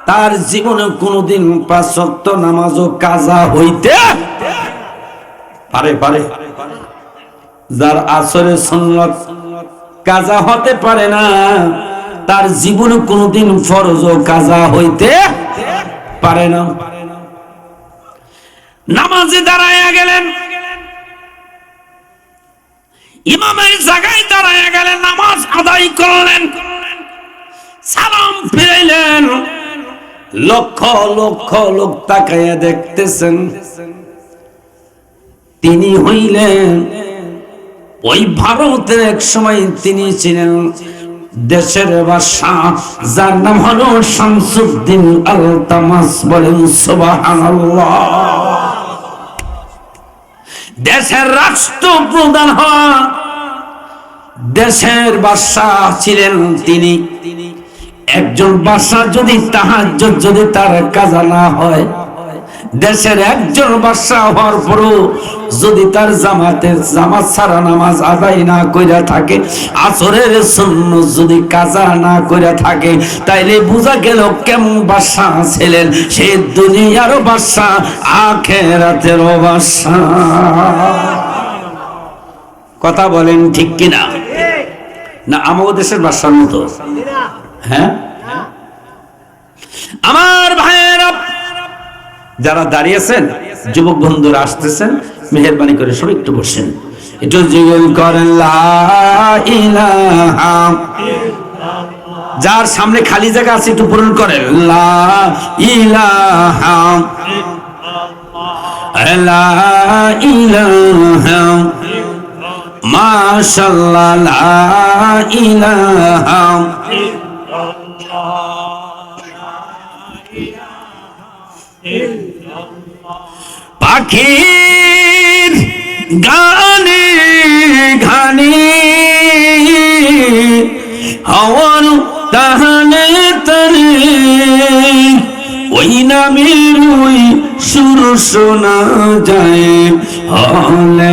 তার জীবনে কোনদিন 5 ওয়াক্ত নামাজও কাজা হইতে পারে। যার আসরের সুন্নত কাজা হতে পারে না, তার জীবনে কোনদিন ফরজও কাজা হইতে পারে না। নামাজে দাঁড়ায়া গেলেন, ইমামের জায়গায় দাঁড়ায়া গেলেন, নামাজ আদায় করলেন, সালাম ফিরাইলেন, লক্ষ লক্ষ লোক তাকায়া দেখতেছেন। তিনি হইলেন ওই ভারতের এক সময় তিনি ছিলেন দেশের বাদশাহ, যার নাম হলো শামসুদ্দিন আলতামাস। বলেন সুবহানাল্লাহ। দেশের রাষ্ট্রপ্রধান হওয়া দেশের বাদশাহ ছিলেন তিনি। একজন বাদশাহ যদি তাহাজ্জুদ যদি তার কাজা না হয়, দেশের একজন বাদশাহ হওয়ার পরও যদি তার জামাত ছাড়া নামাজ আদায় না কইরা থাকে, আসরের সুন্নত যদি কাজা না কইরা থাকে, তাইলে বোঝা গেল কেমন বাদশাহ ছিলেন। সে দুনিয়ারও বাদশাহ, আখিরাতেরও বাদশাহ। কথা বলেন ঠিক কিনা? না আমাদের দেশের বাদশার মতো? হ্যাঁ আমার ভাইয়েরা যারা দাঁড়িয়েছেন, যুবক বন্ধুরা আসতেছেন, মেহেরবানি করে সবাই একটু বসেন, একটু জিগল করেন লা ইলাহা ইল্লাল্লাহ। যার সামনে খালি জায়গা আছে একটু পূরণ করেন লা ইলাহা ইল্লাল্লাহ, লা ইলাহা মাশাআল্লাহ, লা ইলাহা পাখির গানে গানে হওয়ার তাহলে তরে ওই নামের ওই সুর শোনা যায়, হলে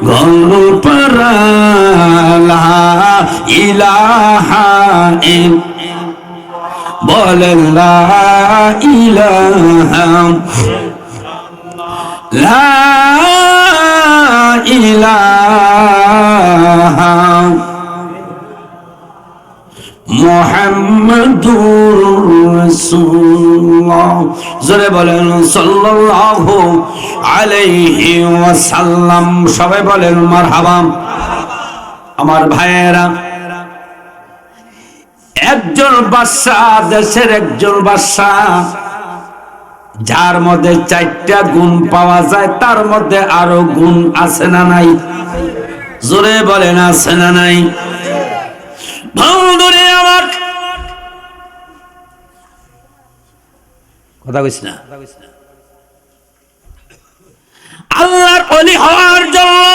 গল পারা লা ইলাহা বলেন লা ইলাহা লা ইলাহা মুহাম্মাদুর রাসূলুল্লাহ। জোরে বলেন সাল্লাল্লাহু আলাইহি ওয়াসাল্লাম। সবাই বলেন মারহাবা। আমার ভাইয়েরা, একজন বাদশাহ, দেশের একজন বাদশাহ, যার মধ্যে 4টা গুণ পাওয়া যায়, তার মধ্যে আরো গুণ আছে না নাই? জোরে বলেন আছে না নাই? বন্ধুরে আমার কথা কইছ না? আল্লাহর ওলি হওয়ার জন্য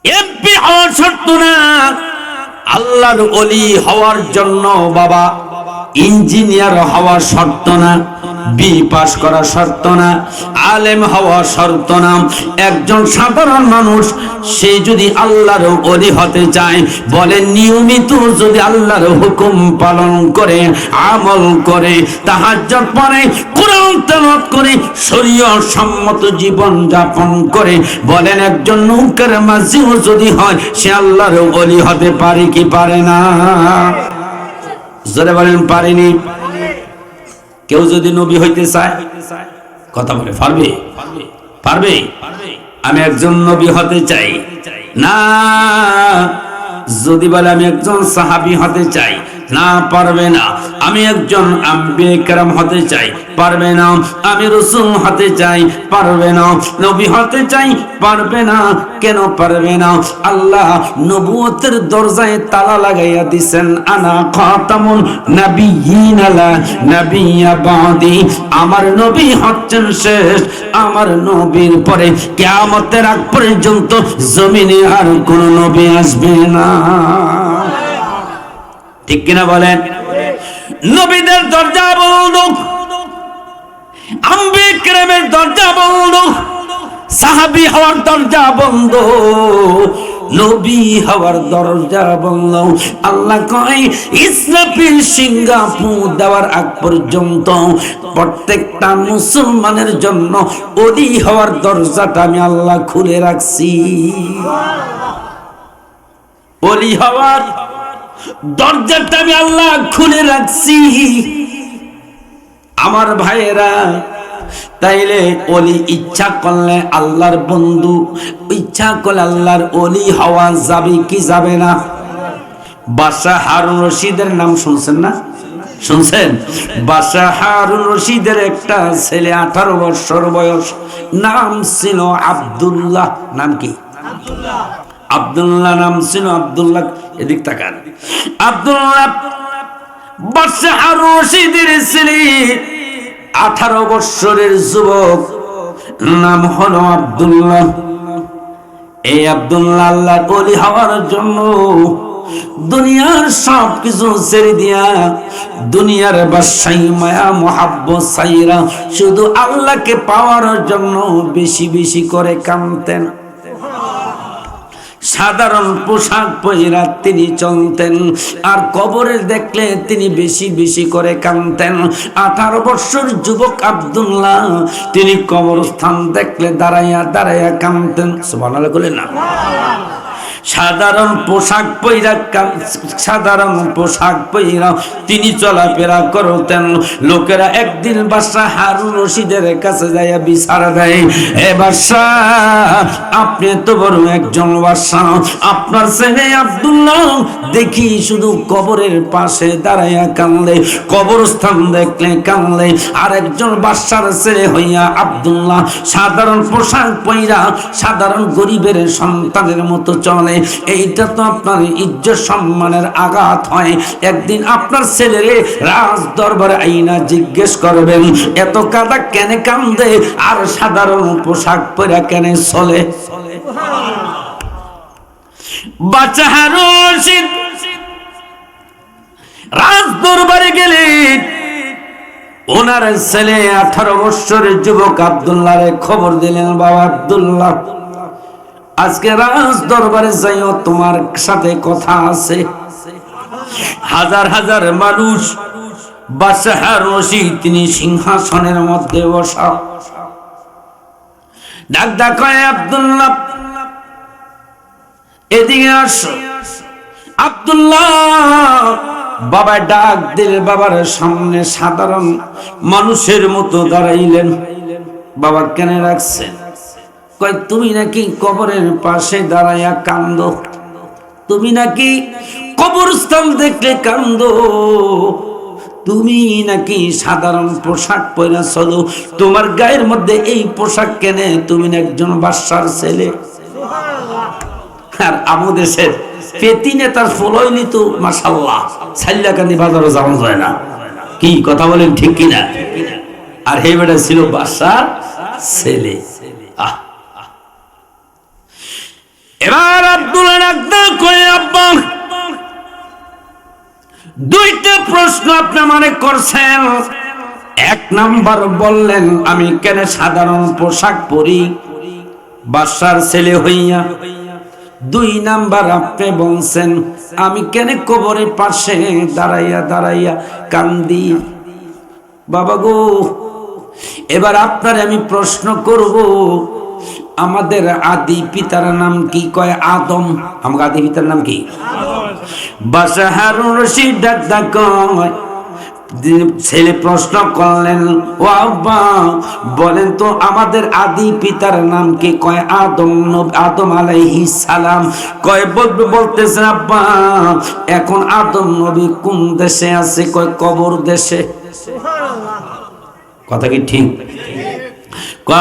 এমপি হওয়ার শর্ত না, আল্লাহর ওলি হওয়ার জন্য বাবা ইঞ্জিনিয়ার হওয়ার শর্ত না, বি পাস করা শর্ত না, আলেম হওয়া শর্ত না। একজন সাধারণ মানুষ সে যদি আল্লাহর ওলি হতে চায়, বলে নিয়মিত যদি আল্লাহর হুকুম পালন করে, আমল করে, তাহাজ্জুদ পড়ে, কোরআন তেলাওয়াত করে, শরীয়ত সম্মত জীবন যাপন করে, বলেন একজন নৌকার মাঝিও যদি হয় সে আল্লাহর ওলি হতে পারে কি পারে না? জোরে বলেন পারেনি? কেউ যদি নবী হইতে চায়, কথা বলে পারবে? পারবে? আমি একজন নবী হতে চাই না। যদি বলে আমি একজন সাহাবী হতে চাই, না, পারবে না। আমি একজন আম্বিয়া কেরাম হতে চাই, পারবে না। আমি রাসূল হতে চাই, পারবে না। নবী হতে চাই, পারবে না। কেন পারবে না? আল্লাহ নবুয়তের দরজায় তালা লাগাইয়া দিবেন, আনা খাতামুন নাবিয়্যিন লা নাবিয়্যা বাদি। আমার নবী হচ্ছেন শেষ, আমার নবীর পরে কিয়ামতের আগ পর্যন্ত জমিনে আর কোন নবী আসবে না। ঠিক কিনা বলেন? নবীদের দরজা বন্ধ, আম্বিয়া কেরামের দরজা বন্ধ, সাহাবী হওয়ার দরজা বন্ধ, নবী হওয়ার দরজা বন্ধ। আল্লাহ কয় ইসরাফিল সিঙ্গাপুর দেওয়ার আগ পর্যন্ত প্রত্যেকটা মুসলমানের জন্য ওলি হওয়ার দরজাটা আমি আল্লাহ খুলে রাখছি। ওলি হওয়ার দরজাটা আমি আল্লাহ খুলে রাখছি। আমার ভাইয়েরা, তাইলে ওলি ইচ্ছা করলে আল্লাহর বন্ধু, ইচ্ছা করলে আল্লাহর ওলি হওয়া যাবে কি যাবে না? বাদশাহ হারুন রশিদের নাম শুনছেন না? শুনছেন? বাদশাহ হারুন রশিদের একটা ছেলে 18 বছর বয়স, নাম ছিল আব্দুল্লাহ। নাম কি? আব্দুল্লাহ নাম ছিল আব্দুল্লাহ। এদিক তাকান। আব্দুল্লাহ বাদশাহ হারুন রশিদের ছেলে, 18 বছরের যুবক, নাম হলো আব্দুল্লাহ। এই আব্দুল্লাহ আল্লাহর ওলি হওয়ার জন্য দুনিয়ার সব কিছু ছেড়ে দিয়া, দুনিয়ার বাদশাহী মায়া মোহাব্বত ছাইরা শুধু আল্লাহকে পাওয়ার জন্য বেশি বেশি করে কাঁদতেন। সাধারণ পোশাক পরিরা তিনি চলতেন, আর কবরে দেখলে তিনি বেশি বেশি করে কাঁদতেন। 18 বছর যুবক আব্দুল্লাহ, তিনি কবরস্থান দেখলে দাঁড়াইয়া দাঁড়াইয়া কাঁদতেন। সুবহানাল্লাহ বলেন না? সাধারণ পোশাক পইরা, সাধারণ পোশাক পইরা তিনি চলাফেরা করতেন। লোকেরা একদিন বাদশাহ হারুন রশিদের কাছে যাইয়া বিচার দেয়, এ বাদশাহ, আপনি তো বড় একজন বাদশাহ, আপনার ছেলে আব্দুল্লাহ দেখি শুধু কবরের পাশে দাঁড়াইয়া কাঁদলে, কবরস্থান দেখলে কাঁদলে। আর একজন বাদশার ছেলে হইয়া আব্দুল্লাহ সাধারণ পোশাক পইরা সাধারণ গরিবের সন্তানের মতো চলে। এইটা তো আপনার ইজ্জত সম্মানের আঘাত হয়। একদিন আপনার ছেলেরে রাজ দরবারে আইনা জিজ্ঞেস করবেন, এত কাদা কেন কান্দে আর সাধারণ পোশাক পরে কেন চলে? বাদশাহ হারুন রশিদ রাজ দরবারে গেলে ওনার ছেলে 18 বছরের যুবক আব্দুল্লাহরে খবর দিলেন, বাবা আব্দুল্লাহ, আজকে রাজ দরবারে যাইও, তোমার সাথে কথা আছে। হাজার হাজার মানুষ, বাদশাহ হারুন রশিদ তিনি সিংহাসনের মধ্যে বসা। ডাক ডাক হয়, আব্দুল্লাহ এদিকে আসো। আব্দুল্লাহ বাবা ডাক দিলে বাবার সামনে সাধারণ মানুষের মতো দাঁড়াইলেন। বাবা কেন রাখছেন? কয়, তুমি নাকি কবরের পাশে দাঁড়াইয়া কান্দো, তুমি নাকি কবরস্থান দেখলে কান্দো, তুমি নাকি সাধারণ পোশাক পরে চলো, তোমার গায়ের মধ্যে এই পোশাক কেনে? তুমি একজন বাদশার ছেলে। আর আমাদের দেশের পেতি নেতার ফলইনি তো মাশাআল্লাহ সাল্লাকান্দি বাজারে যাওয়া যায় না। কি কথা বলেন, ঠিক কিনা? আর হে বেটা ছিল বাদশার ছেলে। এবার আব্দুল্লাহ ডাকতে কই, আব্বা, দুইটা প্রশ্ন আপনি মনে করছেন, এক নাম্বার বললেন, আমি কেন সাধারণ পোশাক পরি বাদশার ছেলে হইয়া? দুই নাম্বার আপনি বলছেন, আমি কেন কবরের পাশে দাঁড়াইয়া দাঁড়াইয়া কান্দি? বাবা গো, এবার আপনার আমি প্রশ্ন করব, আমাদের আদি পিতার নাম কি? কয় আদম। আমার আদি পিতার নাম কি? বাদশা হারুন রশিদ ডাক কয়, ছেলে প্রশ্ন করলেন, ও আব্বা বলেন তো আমাদের আদি পিতার নাম কি? কয় আদম, আদম আলাইহিস সালাম। কয় বলতেছেন আব্বা এখন আদম নবী কোন দেশে আছে? কয় কবর দেশে। কথা কি ঠিক?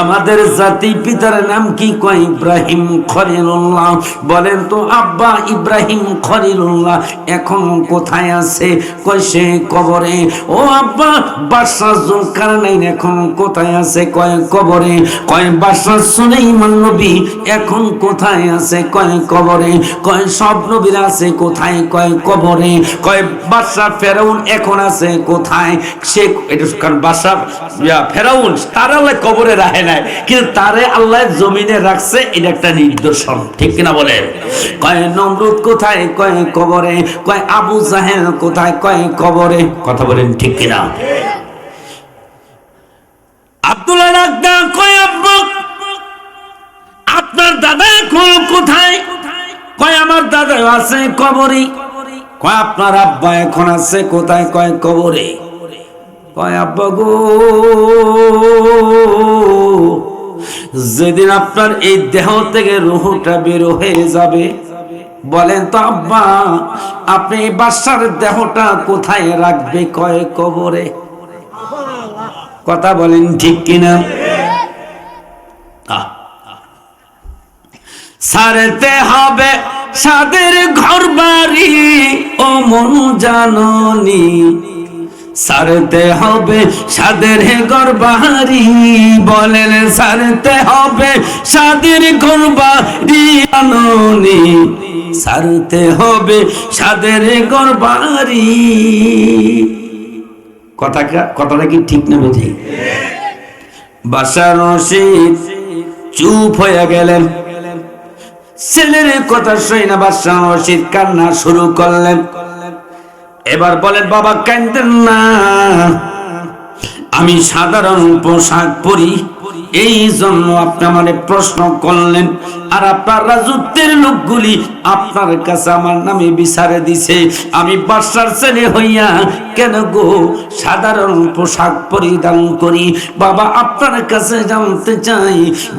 আমাদের জাতি পিতার নাম কি? কয় ইব্রাহিম খলিলুল্লাহ। বলেন তো আব্বা ইব্রাহিম খলিলুল্লাহ এখন কোথায় আছে? কয় সে কবরে। ও আব্বা বাদশা জুলকারনাইন এখন কোথায় আছে? কয় কবরে। কয় বাদশা সুলাইমান নবী এখন কোথায় আছে? কয় কবরে। কয় সব নবীরা আছে কোথায়? কয় কবরে। কয় বাদশা ফেরাউন এখন আছে কোথায়? সে বাদশা ফেরাউন তার আল্লাহ কবরে রাখে নাই, কিন্তু তারে আল্লাহ জমিনে রাখছে, এটা একটা নিদর্শন। ঠিক কিনা বলেন? কয় নমরুদ কোথায়? কয় কবরে। কয় আবু জাহেল কোথায়? কয় কবরে। কথা বলেন ঠিক কিনা? আব্দুল্লাহ রাগদা কয় আব্বু আপনার দাদা এখন কোথায়? কয় আমার দাদা আছে কবরে। কয় আপনার আব্বা এখন আছে কোথায়? কয় কবরে। কয় আব্বা গো, যেদিন আপনার এই দেহ থেকে রূহটা বের হয়ে যাবে, বলেন তো আব্বা আপনি এই বাদশার দেহটা কোথায় রাখবে? কয় কবরে। কথা বলেন ঠিক কিনা? ছাড়তে হবে সাদের ঘর বাড়ি ও মন জাননি, ছাড়তে হবে সাদের ঘর বাড়ি। বলেন ছাড়তে হবে সাদের ঘর বাড়ি জাননি, ছাড়তে হবে সাদের ঘর বাড়ি। কথাটা কি ঠিক না বুঝি? বাদশা রশিদ চুপ হয়ে গেলেন। ছেলের কথা শুনে না বাদশা রশিদ কান্না শুরু করলেন। এবার বলেন বাবা কাঁদেন না, আমি সাধারণ পোশাক পরি এই জন্য আপনি আমারে প্রশ্ন করলেন, আর আপনার রাজত্বের লোকগুলি আপনার কাছে আমার নামে বিচারে দিছে। আমি বাদশার ছেলে হইয়া কেন গো সাধারণ পোশাক পরিধান করি? বাবা আপনার কাছে জানতে চাই,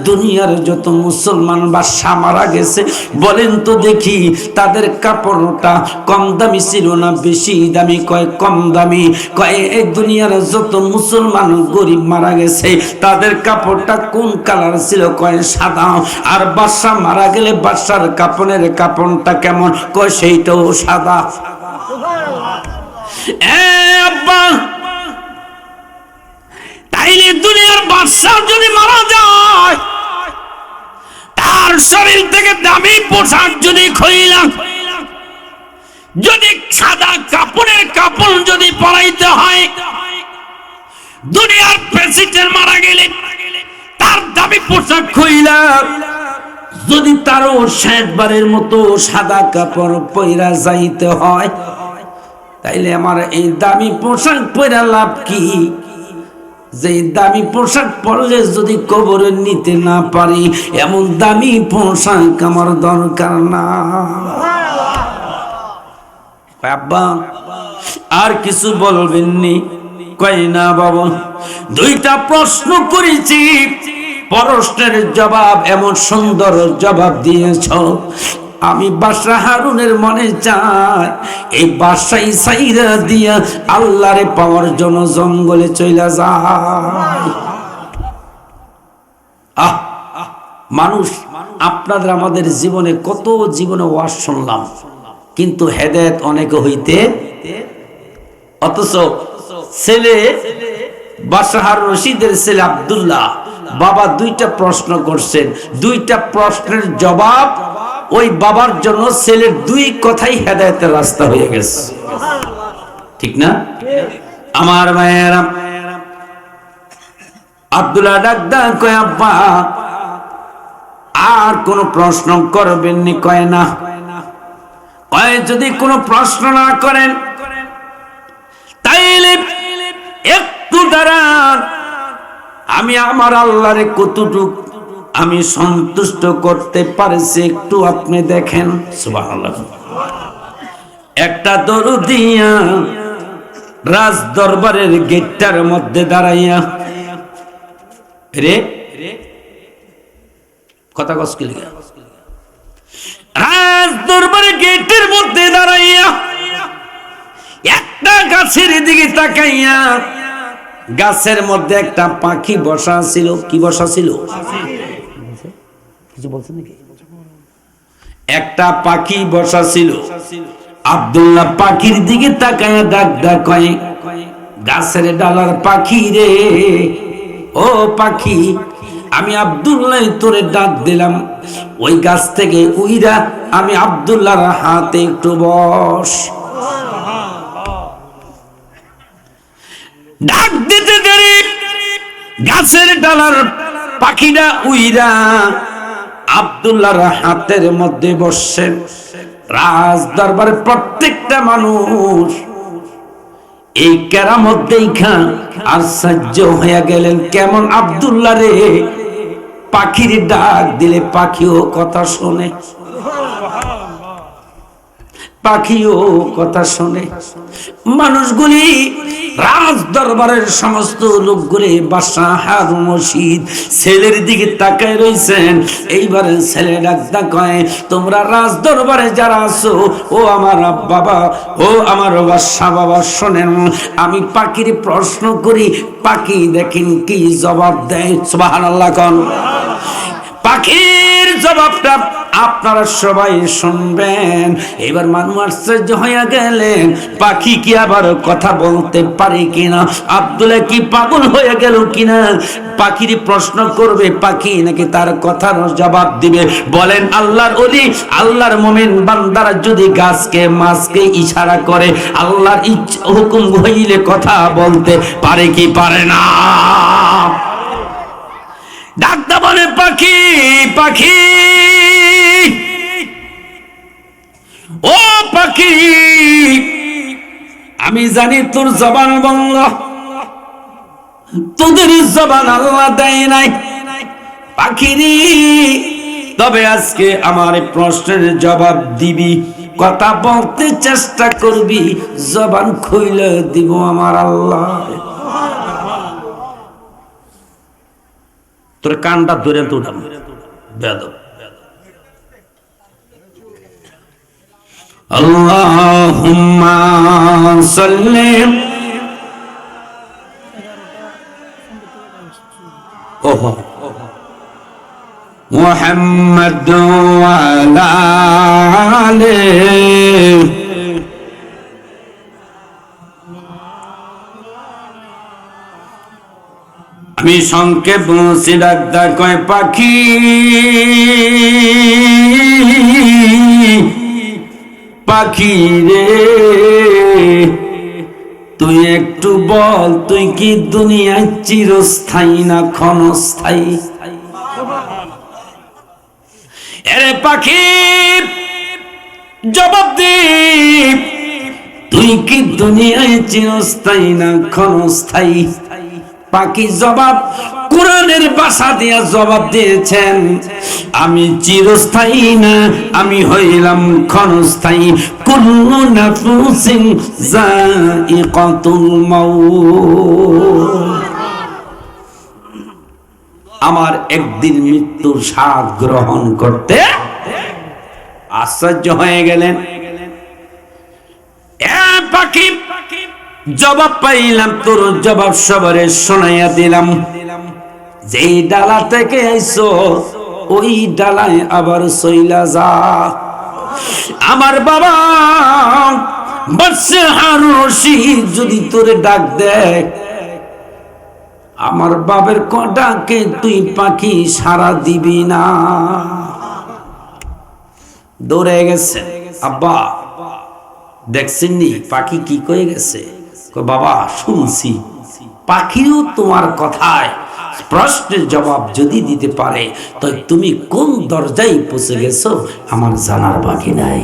দুনিয়ার যত মুসলমান বাদশা মারা গেছে বলেন তো দেখি তাদের কাপড়টা কম দামি ছিল না বেশি দামি? কয় কম দামি। কয় এই দুনিয়ার যত মুসলমান গরিব মারা গেছে তাদের কাপড়টা কোন কালার ছিল? কয় সাদা। আর বাদশা মারা গেলে বাদশার কাপড়ের কাপড়টা কেমন? কয় সেইটাও সাদা। আব্বা তাইলে দুনিয়ার বাদশা যদি মারা যায়, তার শরীর থেকে দামি পোশাক যদি খইলাম, যদি সাদা কাপড়ের কাপড় যদি পরাইতে হয়, দুনিয়ার প্রেসিডেন্ট মারা গেলে তার দামি পোশাক খইলাম, যদি তারও শেষবারের মতো সাদা কাপড় পয়রা যাইতে হয়, তাইলে আমার এই দামি পোশাক পয়রা লাভ কি? যে দামি পোশাক পরলে যদি কবরে নিতে না পারি, এমন দামি পোশাক আমার দরকার না। আব্বা আর কিছু বলবেননি? কয় না বাবা, দুইটা প্রশ্ন করেছি, প্রশ্নের জবাব এমন সুন্দর জবাব দিয়েছ, আমি বাদশা হারুনের মনে চাই এই বাদশাই সাইরা দিয়া আল্লাহরে পাওয়ার জন্য জঙ্গলে চইলা যায়। মানুষ আপনাদের আমাদের জীবনে কত জীবনে ওয়াজ শুনলাম, কিন্তু হেদায়েত অনেকে হইতে, অথচ ছেলে বাদশা হারুন রশিদের ছেলে আব্দুল্লাহ বাবা দুইটা প্রশ্ন করছেন, দুইটা প্রশ্নের জবাব ওই বাবার জন্য ছেলের দুই কথাই হেদায়েতের রাস্তা হয়ে গেছে। ঠিক না আমার মায়েরা? আব্দুল্লাহ ডাকদা কয় আব্বা আর কোন প্রশ্ন করবেন নি? কয় না। কয় যদি কোনো প্রশ্ন না করেন তাইলে একটু দাঁড়ান, আমি আমার আল্লাহরে কতটুক আমি সন্তুষ্ট করতে পারছি একটু আপনি দেখেন। সুবহানাল্লাহ। একটা দরুদ দিয়া রাজ দরবারের গেটটার মধ্যে দাঁড়াইয়া, রে কথা কষ্ট রাজ দরবারের গেটের মধ্যে দাঁড়াইয়া একটা গাছের দিকে তাকাইয়া, গাছের মধ্যে একটা পাখি বসা ছিল। কি বসা ছিল? কিছু বলছেন নাকি? একটা পাখি বসা ছিল। আব্দুল্লাহ পাখির দিকে তাকাইয়া ডাক কয়, গাছের ডালার পাখি রে, ও পাখি, আমি আব্দুল্লাহ তোরে ডাক দিলাম, ওই গাছ থেকে উইরা আমি আব্দুল্লাহর হাতে একটু বস। ডাক দিতে দেরি গাছের ডালার পাখিটা উইরা আব্দুল্লাহর হাতের মধ্যে বসছেন। রাজ দরবারে প্রত্যেকটা মানুষ এই কেরামত দেখা আশ্চর্য হয়ে গেলেন। কেমন আব্দুল্লাহ রে, পাখির ডাক দিলে পাখিও কথা শোনে, পাখিও কথা শোনে। মানুষগুলি রাজ দরবারের সমস্ত লোকগুলি বাদশা হারুন রশিদ ছেলের দিকে তাকায় রইছেন। এইবারে ছেলে ডাকদা কয়, তোমরা রাজ দরবারে যারা আছো, ও আমার বাবা, ও আমার বাদশা বাবা, শোনেন, আমি পাখির প্রশ্ন করি, পাখি দেখেন কি জবাব দেয়। সুবহানাল্লাহ কোন। পাখির জবাবটা আপনারা সবাই শুনবেন। এবার মানুষ আশ্চর্য হয়ে গেলেন, পাখি কি আবার কথা বলতে পারে কিনা, আব্দুল্লাহ কি পাগল হয়ে গেল কিনা, পাখির প্রশ্ন করবে, পাখি নাকি তার কথার জবাব দিবে। বলেন আল্লাহর ওলি, আল্লাহর মুমিন বান্দারা যদি গাছকে মাছকে ইশারা করে, আল্লাহর হুকুম হইলে কথা বলতে পারে কি পারে না? ডাকতে বলে, পাখি পাখি, ও পাখি, আমি জানি তোর জবান বন্ধ, তোদের জবান আল্লাহ দেয় নাই পাখিরি, তবে আজকে আমার প্রশ্নের জবাব দিবি, কথা বলতে চেষ্টা করবি, জবান খুইলে দিব আমার আল্লাহ। তোর কানটা ধরে তো উঠাম বেয়াদব। আল্লাহুম্মা সাল্লি মুহাম্মাদ ওয়া আলা আলিহি। আমি সংক্ষেপ বলছি, ডাক্তার কয়, পাখি পাখি রে, তুই একটু বল, তুই কি দুনিয়ায় চিরস্থায়ী না ক্ষণস্থায়ী? এরে পাখি জবাব দে, তুই কি দুনিয়ায় চিরস্থায়ী না ক্ষণস্থায়ী? পাখি জবাব কোরআনের ভাষা দিয়া জবাব দিয়েছেন, আমি চিরস্থায়ী না, আমি হইলাম ক্ষণস্থায়ী। কুল্লু নাফসিন যায়িকাতুল মাউত, আমার একদিন মৃত্যুর স্বাদ গ্রহণ করতে। আশ্চর্য হয়ে গেলেন। এ পাখি জবাব পাইলাম, তোর জবাব সবারে শোনাইয়া দিলাম। যেই ডালা থেকে আইছো ওই ডালায় আবার চইলা যা। আমার বাবা বাদশা হারুন রশিদ যদি তোরে ডাক দেয়, আমার বাবার ডাকে তুই পাখি সাড়া দিবি না। দৌড়ে গেছে, আব্বা দেখছেন নি পাখি কি কয়ে গেছে? বাবা শুনছি, পাখিও তোমার কথায় প্রশ্নের জবাব যদি দিতে পারে তো তুমি কোন দরজায় পৌঁছে গেছো আমার জানার বাকি নাই।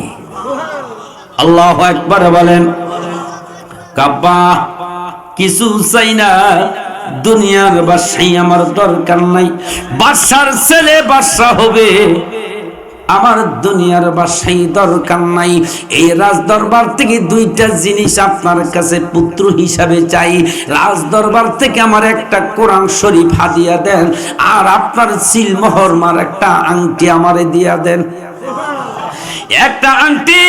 আল্লাহু আকবার বলেন। কাব্বা কিছু চাই না, দুনিয়ার বাদশাহী আমার দরকার নাই। বাদশার ছেলে বাদশা হবে, আমার দুনিয়ার বাদশাহী দরকার নাই। এই রাজ দরবার থেকে দুইটা জিনিস আপনার কাছে পুত্র হিসাবে চাই। রাজ দরবার থেকে আমার একটা কোরআন শরীফ হাদিয়া দেন, আর আপনার সিলমোহর মার একটা আংটি আমারে দিয়া দেন। একটা আংটি,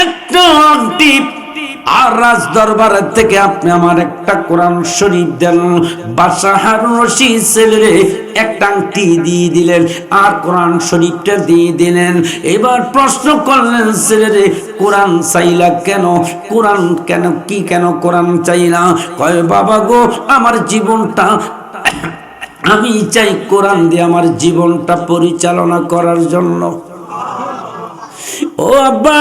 একটা আংটি, আর রাজ দরবার থেকে আপনি আমার একটা কোরআন শরীফ দেন। বাদশা হারুন রশিদ ছেলেরে একটা আংটি দিয়ে দিলেন, আর কোরআন শরীফটা দিয়ে দিলেন। এবার প্রশ্ন করলেন, ছেলেরে কোরআন চাইলা কেন? কোরআন কেন, কি কেন কোরআন চাইলা? কয় বাবা গো, আমার জীবনটা আমি চাই কোরআন দিয়ে আমার জীবনটা পরিচালনা করার জন্য। ও আব্বা,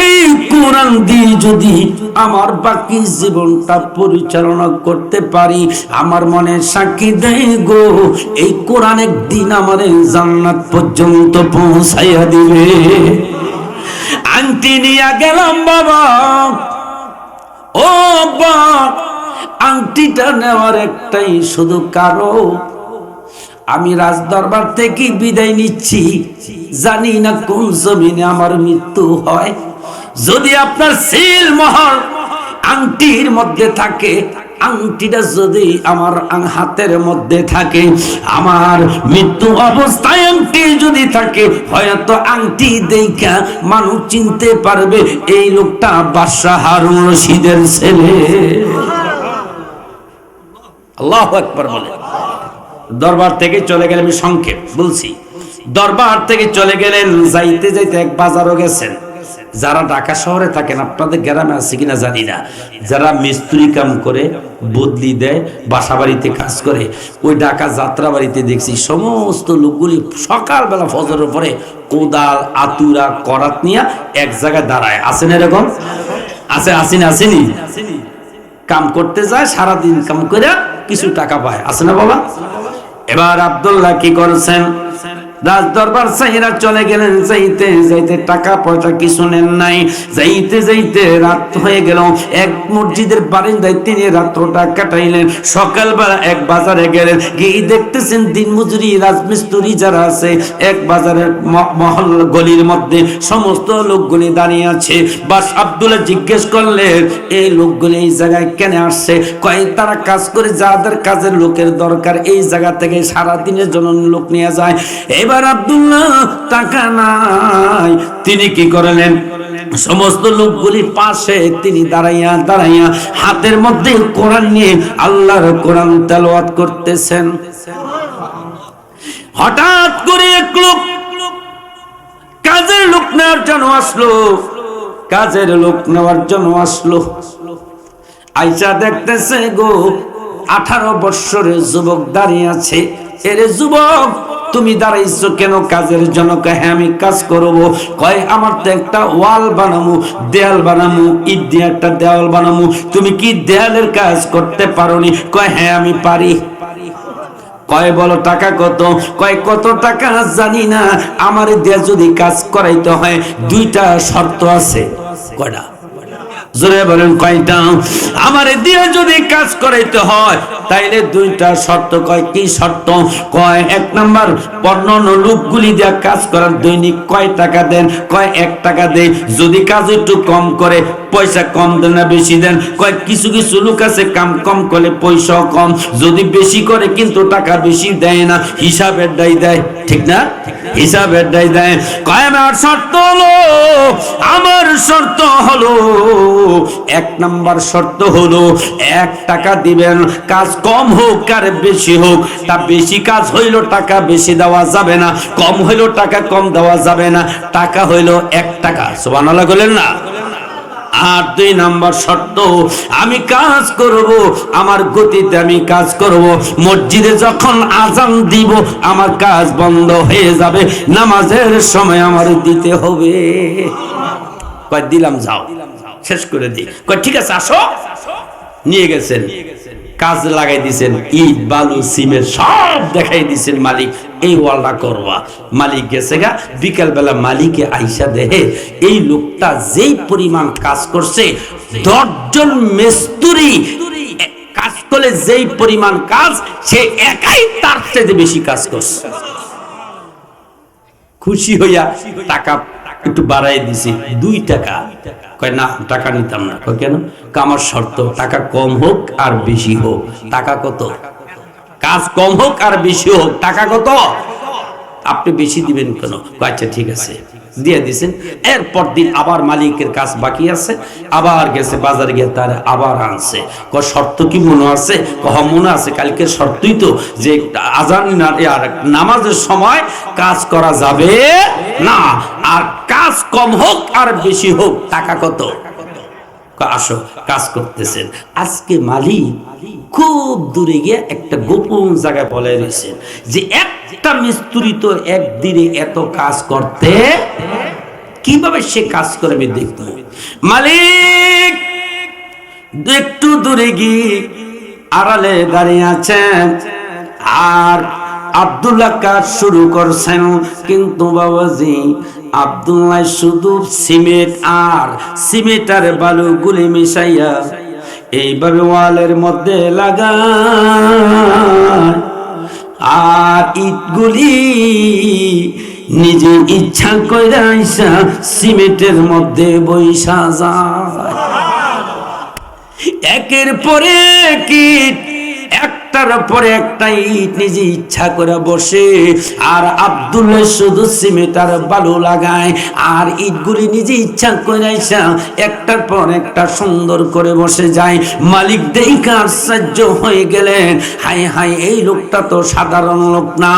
এই কোরআন দিয়ে যদি আমার বাকি জীবনটা পরিচালনা করতে পারি, আমার মনে সাক্ষী দেয় গো, এই কোরআন একদিন আমার জান্নাত পর্যন্ত পৌঁছাইয়া দিবে। আংটি নিয়ে গেলাম বাবা। ও বাবা, আংটিটা নেওয়ার একটাই শুধু কারণ, আমি রাজ দরবার থেকে বিদায় নিচ্ছি, জানি না কোন জমিনে আমার মৃত্যু হয়। যদি আপনার সিলমোহর আংটির মধ্যে থাকে, আংটিটা যদি আমার হাতের মধ্যে থাকে, আমার মৃত্যু অবস্থায় আংটি যদি থাকে, হয়তো আংটি দেখা মানুষ চিনতে পারবে এই লোকটা বাদশা হারুন রশিদের ছেলে। আল্লাহু আকবার বলে। দরবার থেকে চলে গেলেন, আমি সংক্ষেপ বলছি। দরবার থেকে চলে গেলেন, যাইতে যাইতে এক বাজারও গেছেন। যারা ঢাকা শহরে থাকেন, আপনাদের গ্রামে আছে কিনা জানি না, যারা মিস্ত্রি কাম করে, বদলি দেয়, বাসা বাড়িতে কাজ করে, ওই ঢাকা যাত্রা বাড়িতে দেখছি সমস্ত লোকগুলি সকালবেলা ফজরের পরে কোদাল, আতুরা, করাত নিয়ে এক জায়গায় দাঁড়ায়। আছেন এরকম? আছে, আসেনি? আসেনি? কাম করতে যায়, সারাদিন কাম করে কিছু টাকা পায়। আছে না বাবা? এবার আব্দুল্লাহ কি করছেন, রাজ দরবার সাইরা চলে গেলেন। যাইতে যাইতে টাকা পয়সা কিছু নেন নাই। যাইতে যাইতে রাত হয়ে গেল। এক মসজিদের বারান্দায় তিনি রাত্রটা কাটাইলেন। সকালবেলা এক বাজারে গেলেন, গিয়ে দেখতেছেন দিন মজুরি রাজমিস্ত্রি যারা আছে, এক বাজারের মহল গলির মধ্যে সমস্ত লোকগুলি দাঁড়িয়ে আছে। বাস আব্দুল্লাহ জিজ্ঞেস করলেন, এই লোকগুলি এই জায়গায় কেন আসছে? কয় তারা কাজ করে, যাদের কাজের লোকের দরকার এই জায়গা থেকে সারাদিনের জন্য লোক নিয়ে যায়। এবার আব্দুল্লাহ টাকা নাই, তিনি কি করলেন, সমস্ত লোকগুলির পাশে তিনি দাঁড়াইয়া দাঁড়াইয়া হাতের মধ্যে কোরআন নিয়ে আল্লাহর কোরআন তেলাওয়াত করতেছেন। হঠাৎ করে এক লোক কাজের লোক নেওয়ার জন্য আসলো, কাজের লোক নেওয়ার জন্য আসলো। আইসা দেখতেছে গো, 18 বৎসরের যুবক দাঁড়িয়ে আছে। এরে যুবক, তুমি দাঁড়াইছো কেন কাজের জন্য? কয় আমি কাজ করবো। কয় আমার তো একটা ওয়াল বানামু, দেয়াল বানামু, ইট দিয়ে একটা দেওয়াল বানামু। তুমি কি দেয়ালের কাজ করতে পারোনি? কয় হ্যাঁ আমি পারি। কয় বলো টাকা কত? কয় কত টাকা জানি না, আমার দিয়ে যদি কাজ করাইতে হয় 2টা শর্ত আছে। কয়টা? জোরে বলেন কয়টা? আমার দিয়ে যদি কাজ করাইতে হয় তাইলে 2টা শর্ত। কয় কি শর্ত? কয় 1 নাম্বার, অন্যান্য লোকগুলি দিয়ে কাজ করার দৈনিক কয় টাকা দেন? কয় 1 টাকা দেয়। যদি কাজ একটু কম করে পয়সা কম দেন না বেশি দেন? কয় কিছু কিছু লোক আছে কাম কম করে পয়সা কম, যদি বেশি করে কিন্তু টাকা বেশি দেয় না, হিসাবের দায় দেয়। ঠিক না? হিসাবের দায় দেয়। কয় আমার শর্ত হলো, আমার শর্ত হলো 1 নাম্বার শর্ত হলো 1 টাকা দিবেন, কাজ কম হোক আর বেশি হোক। তা বেশি কাজ হইল টাকা বেশি দেওয়া যাবে না, কম হইল টাকা কম দেওয়া যাবে না, টাকা হইল 1 টাকা। সুবহানাল্লাহ বলেন না? আর 2 নাম্বার শর্ত, আমি কাজ করব, আমার গতিতে আমি কাজ করব। মসজিদে যখন আজান দিব আমার কাজ বন্ধ হয়ে যাবে, নামাজের সময় আমার দিতে হবে। কয় দিলাম, যাও শেষ করে দিই। কয় ঠিক আছে আসো। নিয়ে গেছেন, কাজ লাগাই দিয়েছেন, ইট বালু সিমেন্ট সব দেখাই দিয়েছেন, মালিক এই ওয়ালটা করবা। মালিক গেছে গা, বিকেল বেলা মালিকে আইসা দেহে এই লোকটা যেই পরিমাণ কাজ করছে, 10 জন মিস্ত্রি কাজ করলে যেই পরিমাণ কাজ, সে একাই তার চেয়ে বেশি কাজ করছে। খুশি হইয়া টাকা একটু বাড়াই দিছি, 2 টাকা। কয় না, টাকা নিতাম না। কয় কেন? আমার শর্ত, টাকা কম হোক আর বেশি হোক। টাকা কত? কাজ কম হোক আর বেশি হোক, টাকা কত? আপনি বেশি দিবেন কেন? আচ্ছা ঠিক আছে, দিয়ে দিছেন। এরপর দিন আবার মালিকের কাজ বাকি আছে, আবার গেছে বাজারে গিয়ে তার আবার আনছে। কয় শর্ত কি মনে আছে? কয় মনে আছে, কালকে শর্তই তো যে আজান আর নামাজের সময় কাজ করা যাবে না, আর কাজ কম হোক আর বেশি হোক, টাকা কত? আসো, কাজ করতেছেন। আজকে মালিক খুব দূরে গিয়ে একটা গোপন জায়গায় বলে রয়েছেন যে একটা মিস্ত্রি তো একদিনে এত কাজ করতে, কিভাবে সে কাজ করে আমি দেখব। মালিক একটু দূরে গিয়ে আড়ালে দাঁড়িয়ে আছেন, আর আব্দুল্লাহ কাজ শুরু করছেন। কিন্তু বাবাজি, আব্দুল্লাহ শুধু সিমেন্ট আর সিমেন্টার বালু গুলি মিশাইয়া এইভাবে ওয়ালের মধ্যে লাগায়, আর ইটগুলি নিজে ইচ্ছা কইরা আইসা সিমেন্টের মধ্যে বইসা যায়। একের পরে কি একটার পরে একটা ইট নিজে ইচ্ছা করে বসে, আর আব্দুল্লাহ শুধু সিমেন্ট আর বালু লাগায়, আর ইটগুলি নিজে ইচ্ছা করে আইসা একটার পর একটা সুন্দর করে বসে যায়। মালিক দেখে আশ্চর্য হয়ে গেলেন, হায় হায়, এই লোকটা তো সাধারণ লোক না।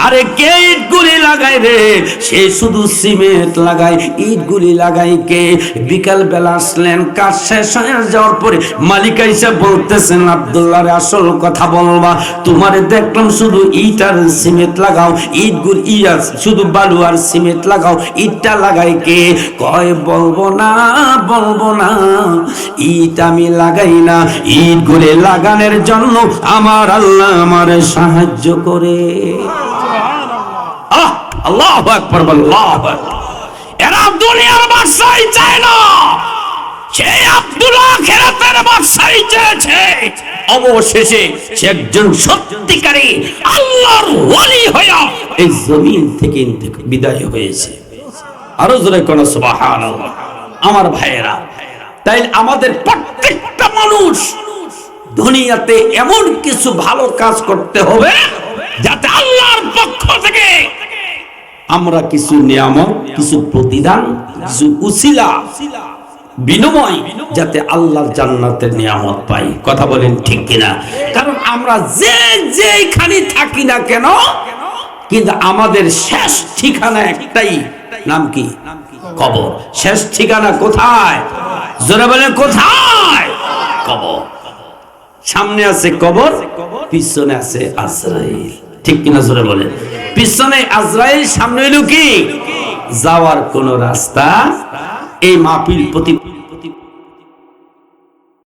আরে কে ইটগুলি লাগায় রে? সে শুধু সিমেন্ট লাগায়, ইটগুলি লাগায় কে? বিকাল বেলা আসলেন, কাজ শেষ হয়ে যাওয়ার পরে মালিক আইসা বলতেছেন, আব্দুল্লাহর আসল কথা বলবা, তোমারে দেখলাম শুধু ইট আর সিমেন্ট লাগাও, ইটগুলি শুধু বালু আর সিমেন্ট লাগাও, ইটটা লাগাই কে? কয় বলবো না, বলবো না, ইট আমি লাগাই না, ইটগুলি লাগানোর জন্য আমার আল্লাহ আমারে সাহায্য করে। আল্লাহু আকবার, আল্লাহু আকবার। এরা দুনিয়ার বাদশাহী চায় না, সে আব্দুল্লাহ আখিরাতের বাদশাহী চেয়েছে। অবশেষে সে একজন সত্যিকারী আল্লাহর ওলি হয়ে এই জমিন থেকে বিদায় হয়েছে। আরো জোরে কোন সুবহানাল্লাহ। আমার ভাইয়েরা, তাই আমাদের প্রত্যেকটা মানুষ দুনিয়াতে এমন কিছু ভালো কাজ করতে হবে যাতে আল্লাহর পক্ষ থেকে আমরা কিছু নিয়ামত, কিছু প্রতিদান, কিছু উসিলা, বিনিময়, যাতে আল্লাহর জান্নাতের নিয়ামত পাই। কথা বলেন ঠিক কিনা? কারণ আমরা যেখানে থাকি না কেন, কিন্তু আমাদের শেষ ঠিকানা একটাই, নাম কি? কবর। শেষ ঠিকানা কোথায়? জোরে বলেন কোথায়? কবর। সামনে আছে কবর, পিছনে আছে আজরাইল। ঠিক কিনা? জোরে বলেন। পিছনে আজরাইল, সামনে হলো কি? যাওয়ার কোন রাস্তা। এই মাহফিল প্রতি